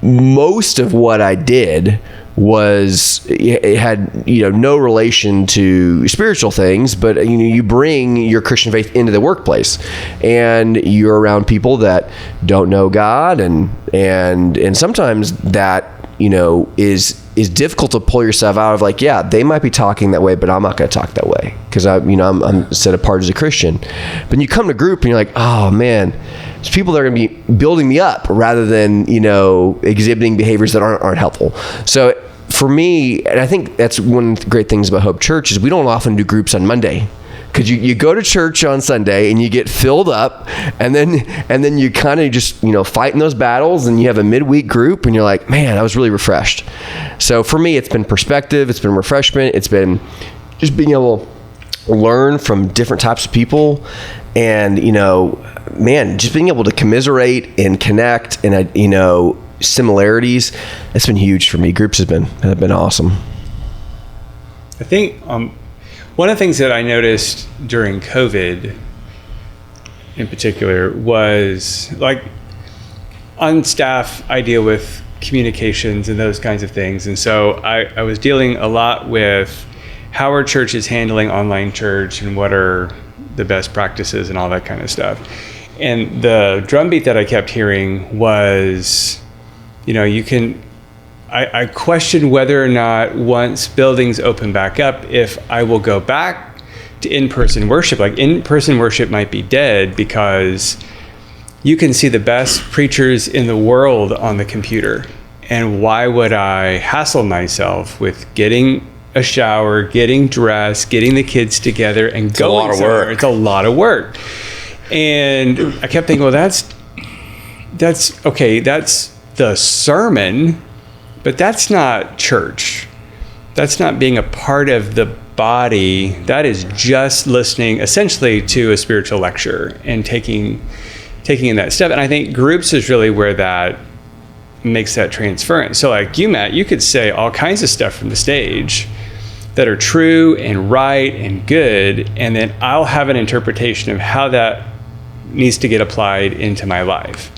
most of what I did it had, no relation to spiritual things, but you bring your Christian faith into the workplace, and you're around people that don't know God, and sometimes that is difficult to pull yourself out of, like, yeah, they might be talking that way, but I'm not going to talk that way because I'm set apart as a Christian. But you come to group and you're like, oh man, there's people that are going to be building me up rather than exhibiting behaviors that aren't helpful. So for me, and I think that's one of the great things about Hope Church, is we don't often do groups on Monday. Because you go to church on Sunday and you get filled up, and then you kind of just fight in those battles, and you have a midweek group and you're like, man, I was really refreshed. So for me, it's been perspective, it's been refreshment, it's been just being able to learn from different types of people, and just being able to commiserate and connect, and similarities. It's been huge for me. Groups have been awesome. I think one of the things that I noticed during COVID in particular was, like, on staff, I deal with communications and those kinds of things. And so I was dealing a lot with how our church is handling online church and what are the best practices and all that kind of stuff. And the drumbeat that I kept hearing was, I question whether or not, once buildings open back up, if I will go back to in-person worship. Like, in-person worship might be dead because you can see the best preachers in the world on the computer. And why would I hassle myself with getting a shower, getting dressed, getting the kids together, and going somewhere? It's a lot of work. And I kept thinking, well, that's okay. That's the sermon. But that's not church. That's not being a part of the body. That is just listening essentially to a spiritual lecture and taking in that step. And I think groups is really where that makes that transference. So like you, Matt, you could say all kinds of stuff from the stage that are true and right and good, and then I'll have an interpretation of how that needs to get applied into my life.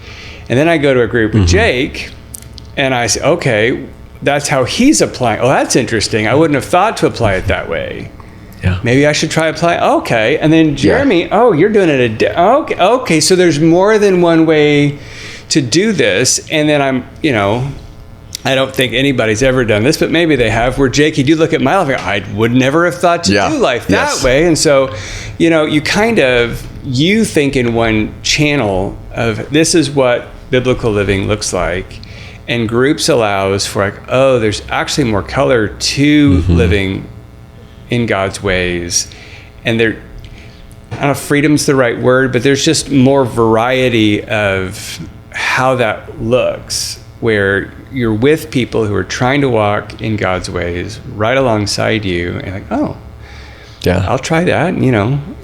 And then I go to a group with Jake, and I say, okay, that's how he's applying. Oh, that's interesting. I wouldn't have thought to apply it that way. Yeah. Maybe I should try apply. Okay. And then Jeremy, oh, you're doing it. Okay. So there's more than one way to do this. And then I don't think anybody's ever done this, but maybe they have, where Jake, you do look at my life, I would never have thought to do life that way. And so, you think in one channel of, this is what biblical living looks like. And groups allows for, like, oh, there's actually more color to living in God's ways. And I don't know if freedom's the right word, but there's just more variety of how that looks, where you're with people who are trying to walk in God's ways right alongside you, and like, oh, yeah, I'll try that.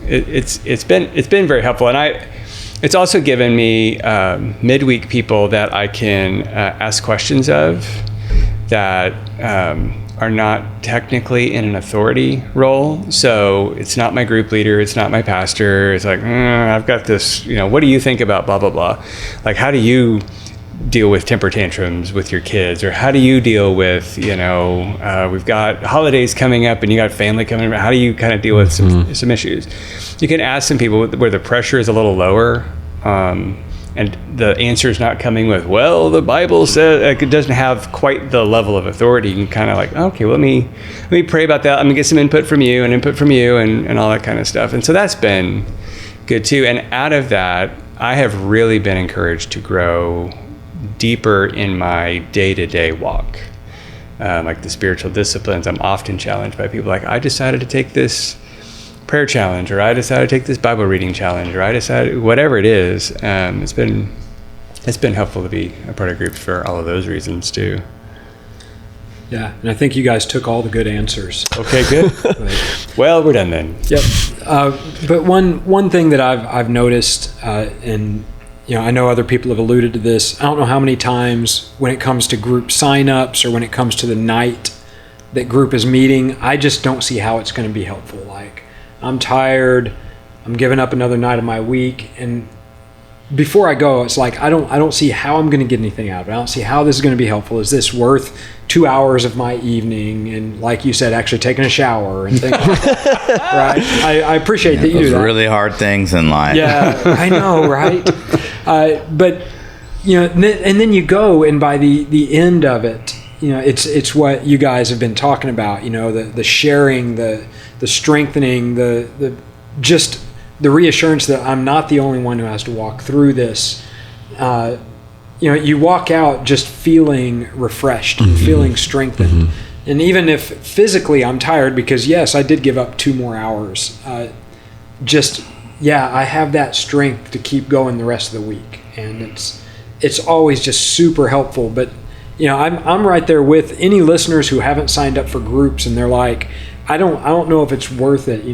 It's been very helpful. And it's also given me midweek people that I can ask questions of that are not technically in an authority role. So it's not my group leader, it's not my pastor. It's like, I've got this, what do you think about blah, blah, blah? Like, how do you deal with temper tantrums with your kids? Or how do you deal with, we've got holidays coming up and you got family coming up. How do you kind of deal with some issues? You can ask some people where the pressure is a little lower, and the answer is not coming with, well, the Bible says, like, it doesn't have quite the level of authority. You can kind of like, okay, well, let me pray about that. I'm gonna get some input from you and all that kind of stuff. And so that's been good too. And out of that, I have really been encouraged to grow deeper in my day-to-day walk. Like the spiritual disciplines, I'm often challenged by people like, I decided to take this prayer challenge, or I decided to take this Bible reading challenge, or I decided, whatever it is. It's been helpful to be a part of groups for all of those reasons too. Yeah, and I think you guys took all the good answers. Okay, good. Well, we're done then. Yep. But one thing that I've noticed, and I know other people have alluded to this. I don't know how many times when it comes to group signups or when it comes to the night that group is meeting, I just don't see how it's going to be helpful. Like, I'm tired, I'm giving up another night of my week, and before I go, it's like I don't see how I'm going to get anything out of it. I don't see how this is going to be helpful. Is this worth 2 hours of my evening, and like you said, actually taking a shower and things like that. Right? I appreciate that you do that. Really hard things in life. Yeah, I know, right? But and then you go, and by the end of it, it's what you guys have been talking about. The sharing, the strengthening, the just the reassurance that I'm not the only one who has to walk through this. You walk out just feeling refreshed, feeling strengthened. And even if physically I'm tired, because yes, I did give up 2 more hours, I have that strength to keep going the rest of the week. And it's always just super helpful. But, I'm right there with any listeners who haven't signed up for groups, and they're like, I don't know if it's worth it.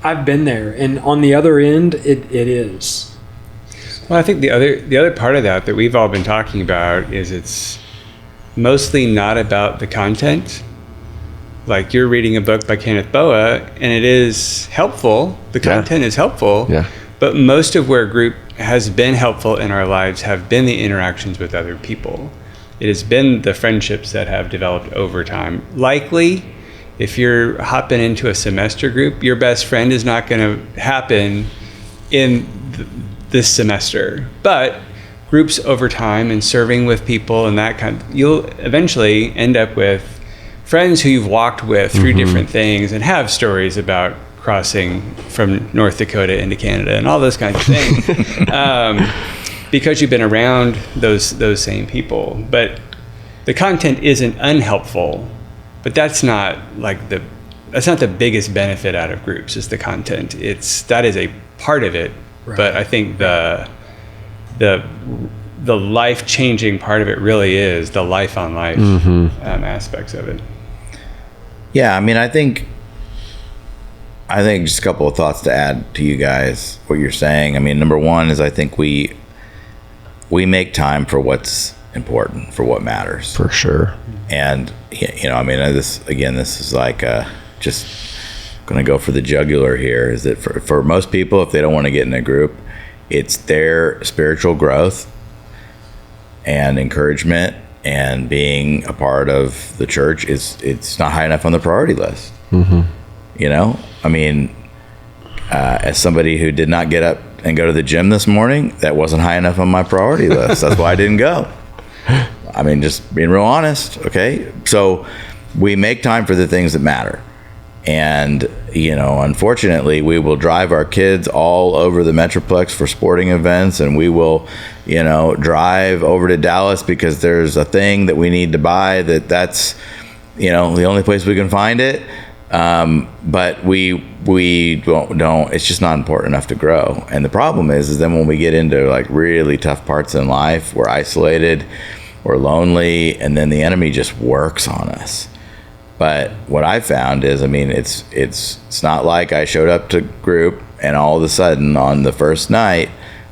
I've been there, and on the other end, it is. Well, I think the other part of that we've all been talking about is it's mostly not about the content. Like, you're reading a book by Kenneth Boa, and it is helpful. The content is helpful. Yeah. But most of where group has been helpful in our lives have been the interactions with other people. It has been the friendships that have developed over time. Likely, if you're hopping into a semester group, your best friend is not going to happen in this semester. But groups over time and serving with people and that you'll eventually end up with friends who you've walked with through different things and have stories about crossing from North Dakota into Canada and all those kinds of things. Because you've been around those same people. But the content isn't unhelpful, but that's not the biggest benefit out of groups, is the content. That is a part of it. Right. But I think the life-changing part of it really is the life-on-life aspects of it. Yeah, I think just a couple of thoughts to add to you guys, what you're saying. Number one is I think we make time for what's important, for what matters. For sure. And, this is like just going to go for the jugular here, is that for most people, if they don't want to get in a group, it's their spiritual growth and encouragement and being a part of the church it's not high enough on the priority list. As somebody who did not get up and go to the gym this morning, that wasn't high enough on my priority list. That's why I didn't go. Just being real honest. Okay. So we make time for the things that matter. And, unfortunately, we will drive our kids all over the Metroplex for sporting events, and we will, drive over to Dallas because there's a thing that we need to buy that's, the only place we can find it. But we don't, it's just not important enough to grow. And the problem is then when we get into like really tough parts in life, we're isolated, we're lonely, and then the enemy just works on us. But what I found is, it's not like I showed up to group and all of a sudden on the first night,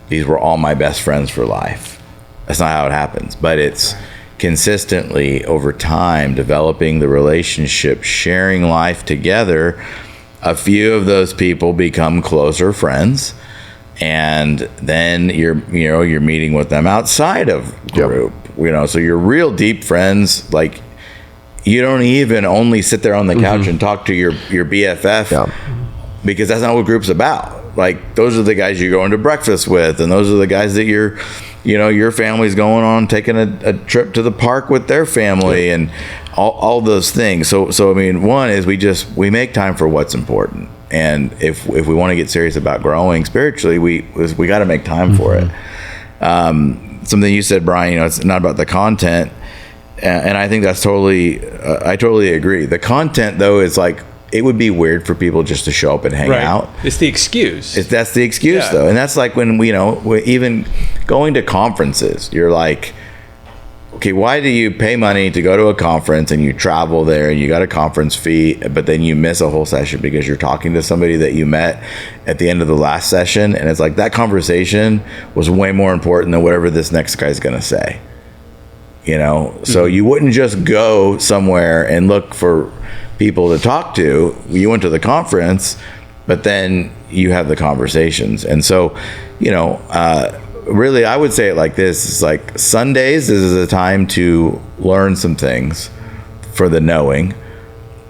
these were all my best friends for life. That's not how it happens. But it's consistently over time developing the relationship, sharing life together. A few of those people become closer friends, and then you're meeting with them outside of group. So you're real deep friends. Like, you don't even only sit there on the couch and talk to your BFF, because that's not what group's about. Like, those are the guys you're going to breakfast with, and those are the guys that your family's going on taking a trip to the park with their family, and all those things. So one is we make time for what's important, and if we want to get serious about growing spiritually, we got to make time for it. Something you said, Brian, it's not about the content. And I think that's I totally agree. The content, though, is like, it would be weird for people just to show up and hang out. It's the excuse. That's the excuse, though. And that's like when, even going to conferences, you're like, okay, why do you pay money to go to a conference and you travel there and you got a conference fee, but then you miss a whole session because you're talking to somebody that you met at the end of the last session? And it's like, that conversation was way more important than whatever this next guy's going to say. So you wouldn't just go somewhere and look for people to talk to. You went to the conference, but then you have the conversations. And so, really, I would say it like this. It's like Sundays is a time to learn some things for the knowing.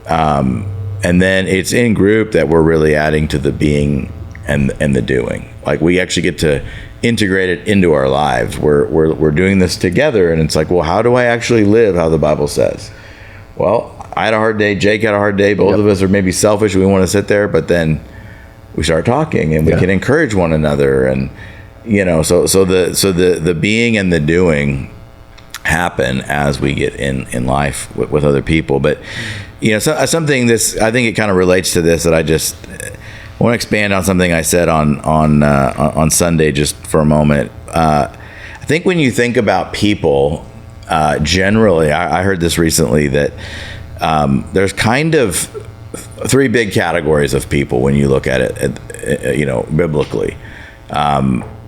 And then it's in group that we're really adding to the being and the doing. Like we actually get to integrate it into our lives. We're doing this together, and it's like, well, how do I actually live how the Bible says? Well, I had a hard day. Jake had a hard day. Both of us are maybe selfish. We want to sit there, but then we start talking, and we can encourage one another. And so the being and the doing happen as we get in life with other people. But something this, I think it kind of relates to this, that I want to expand on something I said on Sunday just for a moment. I think when you think about people, generally, I heard this recently, that there's kind of three big categories of people when you look at it, biblically.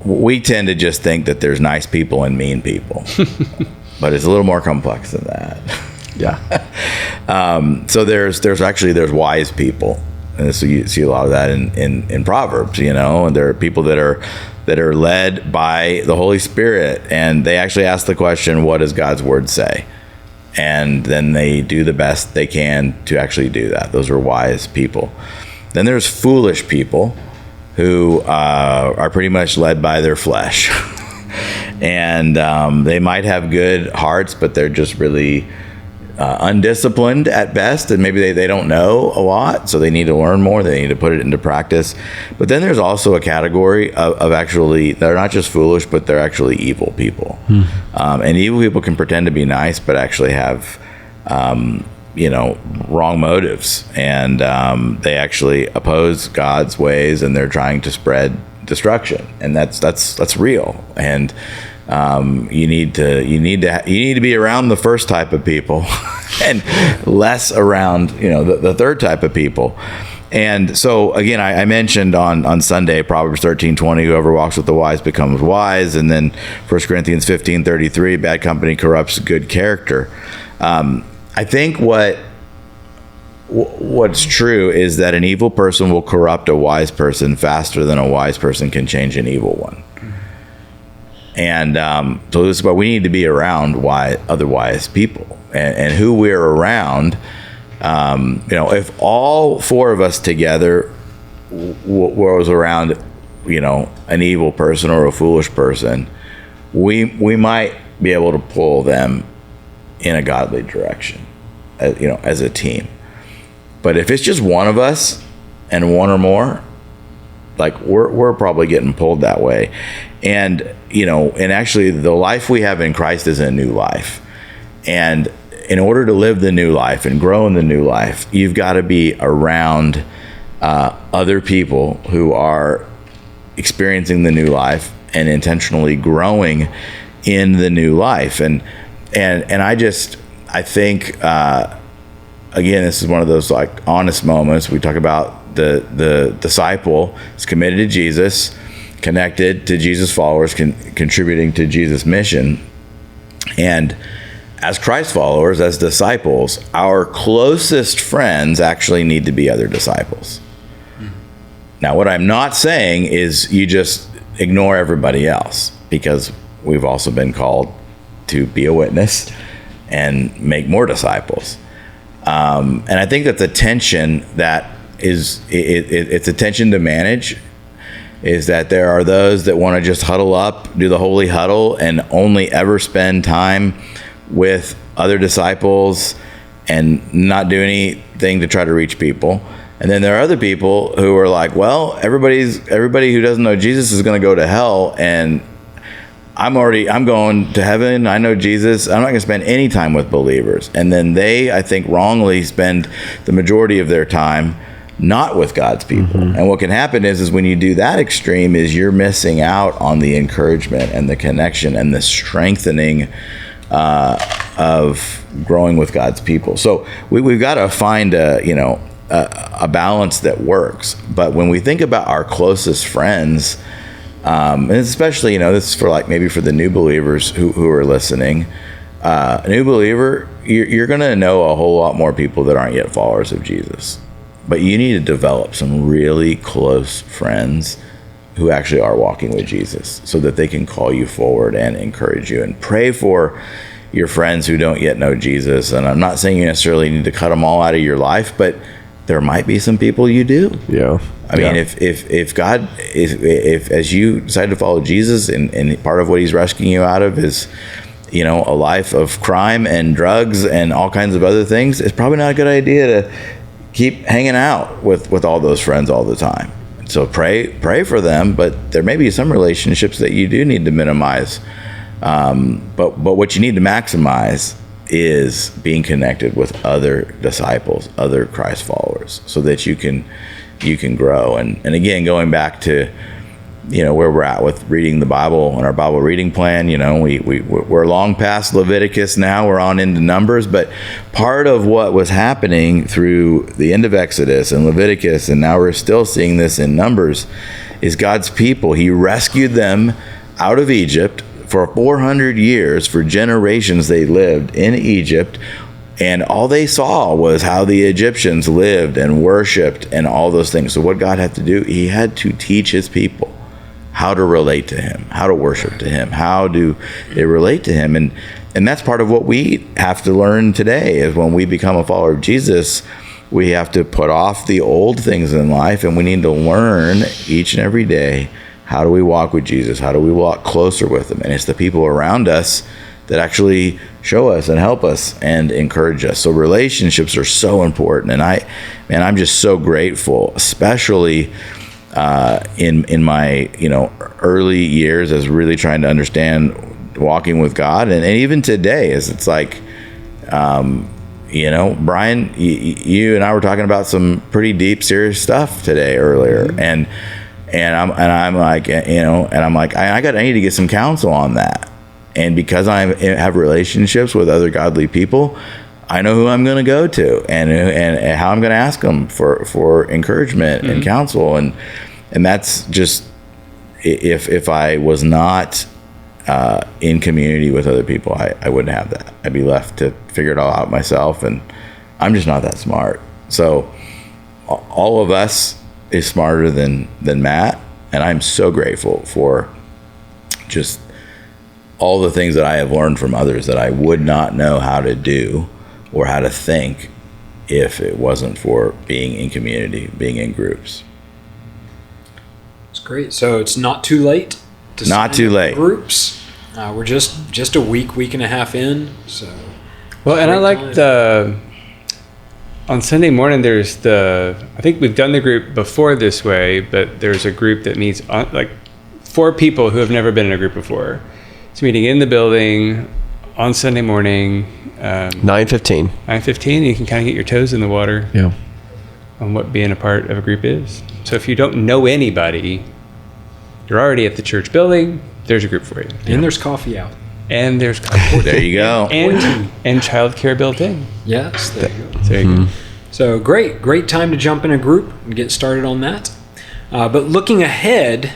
We tend to just think that there's nice people and mean people, but it's a little more complex than that. Yeah. So there's wise people. And so you see a lot of that in Proverbs, and there are people that are led by the Holy Spirit, and they actually ask the question, what does God's word say? And then they do the best they can to actually do that. Those are wise people. Then there's foolish people who are pretty much led by their flesh. And they might have good hearts, but they're just really undisciplined at best, and maybe they don't know a lot, so they need to learn more. They need to put it into practice. But then there's also a category of actually, they're not just foolish, but they're actually evil people. And evil people can pretend to be nice, but actually have wrong motives, and they actually oppose God's ways, and they're trying to spread destruction, and that's real. And you need to be around the first type of people and less around the third type of people. And so again, I mentioned on Sunday Proverbs 13:20, whoever walks with the wise becomes wise, and then 1 Corinthians 15:33, bad company corrupts good character. I think what's true is that an evil person will corrupt a wise person faster than a wise person can change an evil one. And so this is why we need to be around other wise people, and who we're around. If all four of us together was around, an evil person or a foolish person, we might be able to pull them in a godly direction, as a team. But if it's just one of us and one or more, like we're probably getting pulled that way. And and actually the life we have in Christ is a new life. And in order to live the new life and grow in the new life, you've got to be around other people who are experiencing the new life and intentionally growing in the new life. And I think again, this is one of those like honest moments. We talk about the disciple is committed to Jesus, connected to Jesus' followers, contributing to Jesus' mission. And as Christ followers, as disciples, our closest friends actually need to be other disciples. Now, what I'm not saying is you just ignore everybody else, because we've also been called to be a witness and make more disciples. And I think that's a tension that it's a tension to manage, is that there are those that want to just huddle up, do the holy huddle, and only ever spend time with other disciples and not do anything to try to reach people. And then there are other people who are like, well, everybody who doesn't know Jesus is going to go to hell, and I'm going to heaven. I know Jesus. I'm not going to spend any time with believers. And then they, I think, wrongly spend the majority of their time not with God's people. Mm-hmm. And what can happen is when you do that extreme is you're missing out on the encouragement and the connection and the strengthening of growing with God's people. So we've got to find a balance that works. But when we think about our closest friends, and especially, this is for maybe for the new believers who are listening, a new believer, you're going to know a whole lot more people that aren't yet followers of Jesus. But you need to develop some really close friends who actually are walking with Jesus, so that they can call you forward and encourage you. And pray for your friends who don't yet know Jesus. And I'm not saying you necessarily need to cut them all out of your life, but there might be some people you do. Yeah. I mean, if God, if as you decide to follow Jesus, and part of what he's rescuing you out of is, you know, a life of crime and drugs and all kinds of other things, it's probably not a good idea to keep hanging out with all those friends all the time. So pray for them, but there may be some relationships that you do need to minimize. But what you need to maximize is being connected with other disciples, other Christ followers, so that you can grow. And again, going back to, you know, where we're at with reading the Bible and our Bible reading plan, you know, we're long past Leviticus now, we're on into Numbers, but part of what was happening through the end of Exodus and Leviticus, and now we're still seeing this in Numbers, is God's people. He rescued them out of Egypt. For 400 years, for generations, they lived in Egypt, and all they saw was how the Egyptians lived and worshiped and all those things. So what God had to do, he had to teach his people how to relate to him, how to worship to him, how do they relate to him. And that's part of what we have to learn today, is when we become a follower of Jesus, we have to put off the old things in life, and we need to learn each and every day, how do we walk with Jesus? How do we walk closer with him? And it's the people around us that actually show us and help us and encourage us. So relationships are so important. And I'm just so grateful, especially in my, you know, early years as really trying to understand walking with God. And even today, as it's like, you know, Brian, you and I were talking about some pretty deep, serious stuff today earlier. And I'm like, you know, and I'm like, I need to get some counsel on that. And because I have relationships with other godly people, I know who I'm going to go to and how I'm going to ask them for encouragement and counsel. And that's just, if I was not in community with other people, I wouldn't have that. I'd be left to figure it all out myself, and I'm just not that smart. So all of us is smarter than Matt, and I'm so grateful for just all the things that I have learned from others that I would not know how to do or how to think if it wasn't for being in community, being in groups. It's great. So it's not too late to Not too late. Groups. We're just a week and a half in. So Well, and I like on Sunday morning, there's I think we've done the group before this way, but there's a group that meets like 4 people who have never been in a group before. It's meeting in the building on Sunday morning. 9:15. 9:15, you can kind of get your toes in the water. Yeah. On what being a part of a group is. So if you don't know anybody, you're already at the church building, there's a group for you. And there's coffee out. And there's coffee. There you go. and childcare built in. Yes, there you go. There you go. So great time to jump in a group and get started on that. But looking ahead,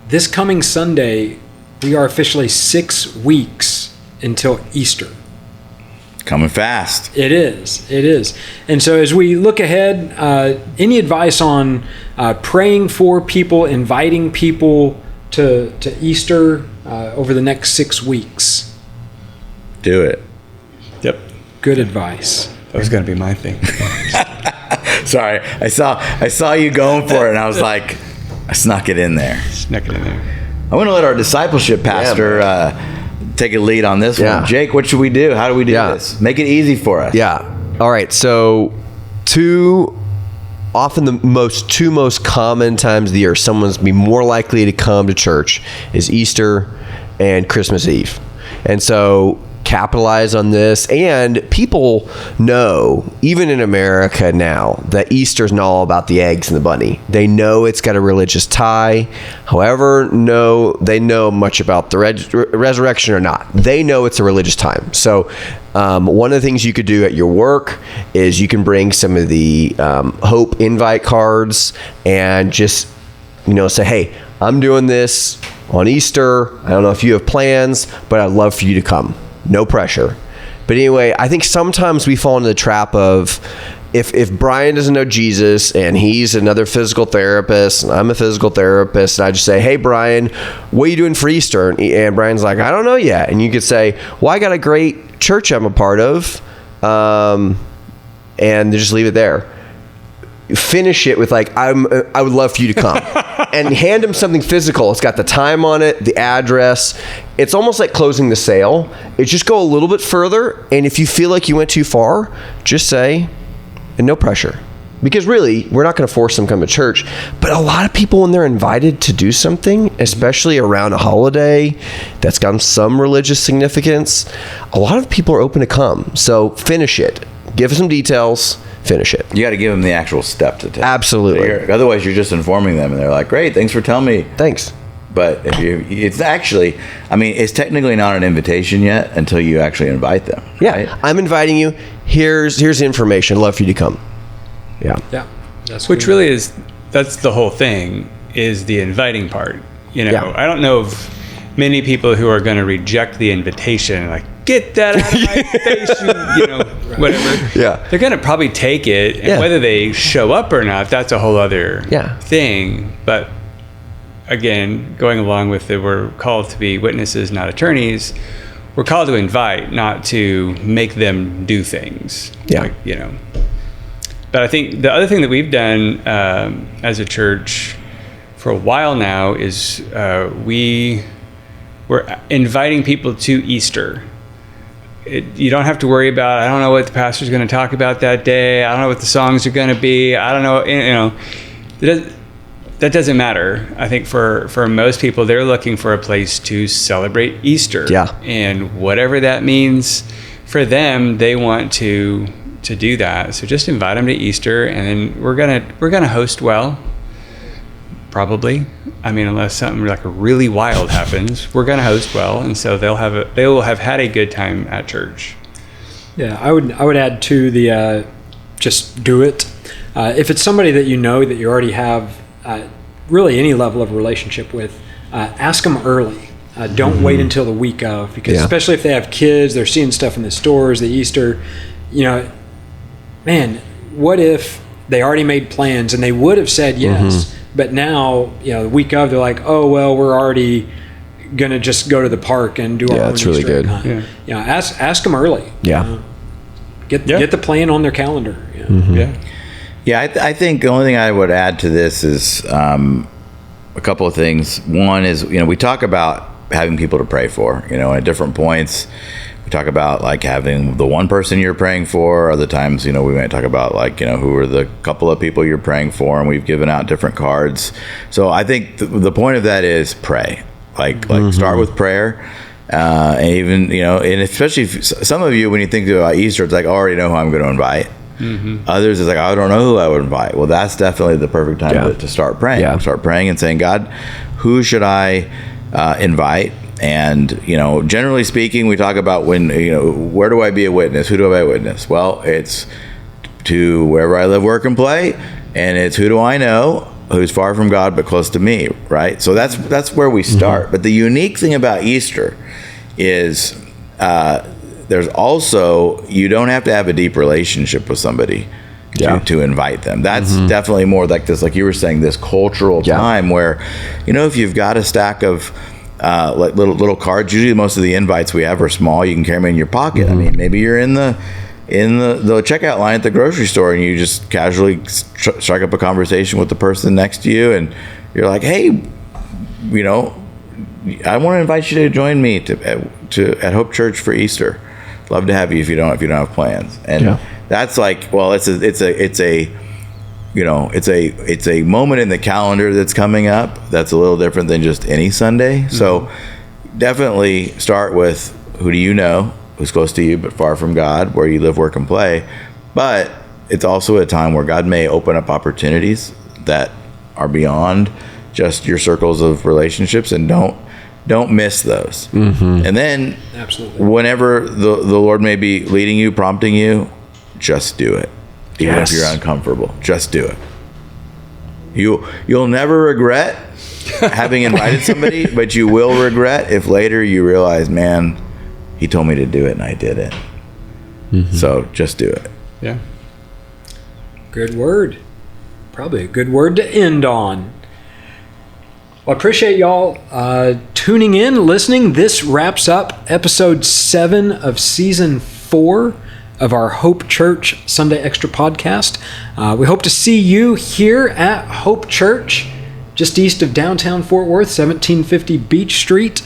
this coming Sunday, we are officially 6 weeks until Easter. Coming fast. It is. And so as we look ahead, any advice on praying for people, inviting people to Easter over the next 6 weeks? Do it. Yep. Good advice. That was going to be my thing. Sorry, I saw you going for it, and I was like, I snuck it in there. Snuck it in there. I'm going to let our discipleship pastor take a lead on this one. Jake, what should we do? How do we do this? Make it easy for us. Yeah. All right. So often the two most common times of the year someone's be more likely to come to church is Easter and Christmas Eve. And so capitalize on this. And people know, even in America now, that Easter's not all about the eggs and the bunny. They know it's got a religious tie. However, they know much about the resurrection or not. They know it's a religious time. So one of the things you could do at your work is you can bring some of the Hope invite cards and just, say, hey, I'm doing this on Easter. I don't know if you have plans, but I'd love for you to come. No pressure. But anyway, I think sometimes we fall into the trap of if Brian doesn't know Jesus and he's another physical therapist and I'm a physical therapist, and I just say, hey, Brian, what are you doing for Easter? And Brian's like, I don't know yet. And you could say, well, I got a great church I'm a part of. And just leave it there. Finish it with like, I would love for you to come. And hand him something physical. It's got the time on it, the address. It's almost like closing the sale. It's just go a little bit further. And if you feel like you went too far, just say, and no pressure. Because really, we're not going to force them to come to church. But a lot of people, when they're invited to do something, especially around a holiday that's got some religious significance, a lot of people are open to come. So finish it. Give some details. Finish it. You got to give them the actual step to take. Absolutely. Otherwise, you're just informing them, and they're like, "Great, thanks for telling me." Thanks. But it's actually, I mean, it's technically not an invitation yet until you actually invite them. Yeah, right? I'm inviting you. Here's the information. I'd love for you to come. Yeah. Yeah. That's Which good. really that's the whole thing, is the inviting part. You know, Yeah. I don't know of many people who are going to reject the invitation, like, get that out of my face, you know, whatever. Yeah. They're going to probably take it, and Yeah. whether they show up or not, that's a whole other thing. But again, going along with it, we're called to be witnesses, not attorneys. We're called to invite, not to make them do things. Yeah. Like, you know. But I think the other thing that we've done as a church for a while now is we're inviting people to Easter. You don't have to worry about, I don't know what the pastor's going to talk about that day. I don't know what the songs are going to be. I don't know, you know. That doesn't matter. I think for most people, they're looking for a place to celebrate Easter. Yeah. And whatever that means for them, they want to do that. So just invite them to Easter, and then we're gonna host well. Probably. I mean, unless something like really wild happens, we're gonna host well, and so they will have had a good time at church. Yeah, I would add to the just do it. If it's somebody that you know that you already have really any level of relationship with, ask them early. Don't wait until the week of, because especially if they have kids, they're seeing stuff in the stores, the Easter, you know, man, what if they already made plans and they would have said yes, but now, you know, the week of, they're like, oh, well, we're already going to just go to the park and do our own that's really Easter egg good. hunt. Yeah. You know, ask them early. Yeah. Get the plan on their calendar. You know? Yeah, I think the only thing I would add to this is a couple of things. One is, you know, we talk about having people to pray for, you know, at different points. We talk about like having the one person you're praying for. Other times, you know, we might talk about like, you know, who are the couple of people you're praying for, and we've given out different cards. So I think the point of that is pray. Like start with prayer. And even, you know, and especially if some of you, when you think about Easter, it's like, I already know who I'm going to invite. Others is like, I don't know who I would invite. Well, that's definitely the perfect time to start praying. Start praying and saying, God, who should I invite? And, you know, generally speaking, we talk about when, you know, where do I be a witness? Who do I witness? Well, it's to wherever I live, work, and play. And it's who do I know who's far from God but close to me, right? So that's where we start. But the unique thing about Easter is there's also, you don't have to have a deep relationship with somebody to invite them. That's definitely more like this, like you were saying, this cultural time where, you know, if you've got a stack of like little cards, usually most of the invites we have are small. You can carry them in your pocket. I mean, maybe you're in the checkout line at the grocery store and you just casually strike up a conversation with the person next to you, and you're like, hey, you know, I want to invite you to join me at Hope Church for Easter. Love to have you if you don't have plans. And that's like, well, it's a you know, it's a moment in the calendar that's coming up that's a little different than just any Sunday. So definitely start with, who do you know who's close to you but far from God, where you live, work, and play. But it's also a time where God may open up opportunities that are beyond just your circles of relationships, and don't miss those. And then whenever the Lord may be leading you, prompting you, just do it. Even if you're uncomfortable, just do it. You'll never regret having invited somebody, but you will regret if later you realize, man, he told me to do it and I did it. So just do it. Yeah. Good word. Probably a good word to end on. Well, I appreciate y'all tuning in, listening. This wraps up episode 7 of season 4 of our Hope Church Sunday Extra podcast. We hope to see you here at Hope Church, just east of downtown Fort Worth, 1750 Beach Street,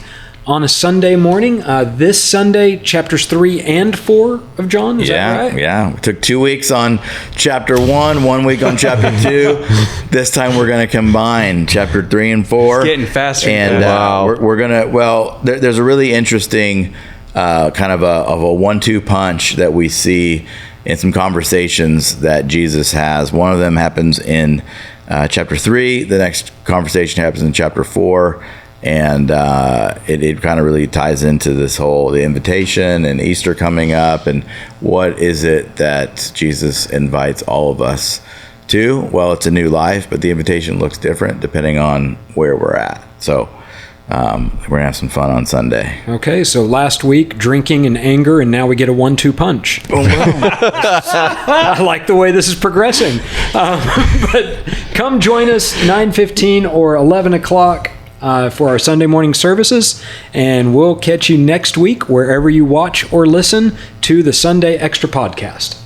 on a Sunday morning. This Sunday, chapters 3 and 4 of John. Is that right? Yeah. We took 2 weeks on chapter 1 week on chapter 2. This time we're going to combine chapter 3 and 4. It's getting faster. And we're going to, there's a really interesting kind of a 1-2 punch that we see in some conversations that Jesus has. One of them happens in chapter 3. The next conversation happens in chapter 4. And it kind of really ties into this whole, the invitation and Easter coming up. And what is it that Jesus invites all of us to? Well, it's a new life, but the invitation looks different depending on where we're at. So we're going to have some fun on Sunday. Okay, so last week, drinking and anger, and now we get a 1-2 punch. Boom, boom. I like the way this is progressing. But come join us 9:15 or 11 o'clock for our Sunday morning services, and we'll catch you next week wherever you watch or listen to the Sunday Extra podcast.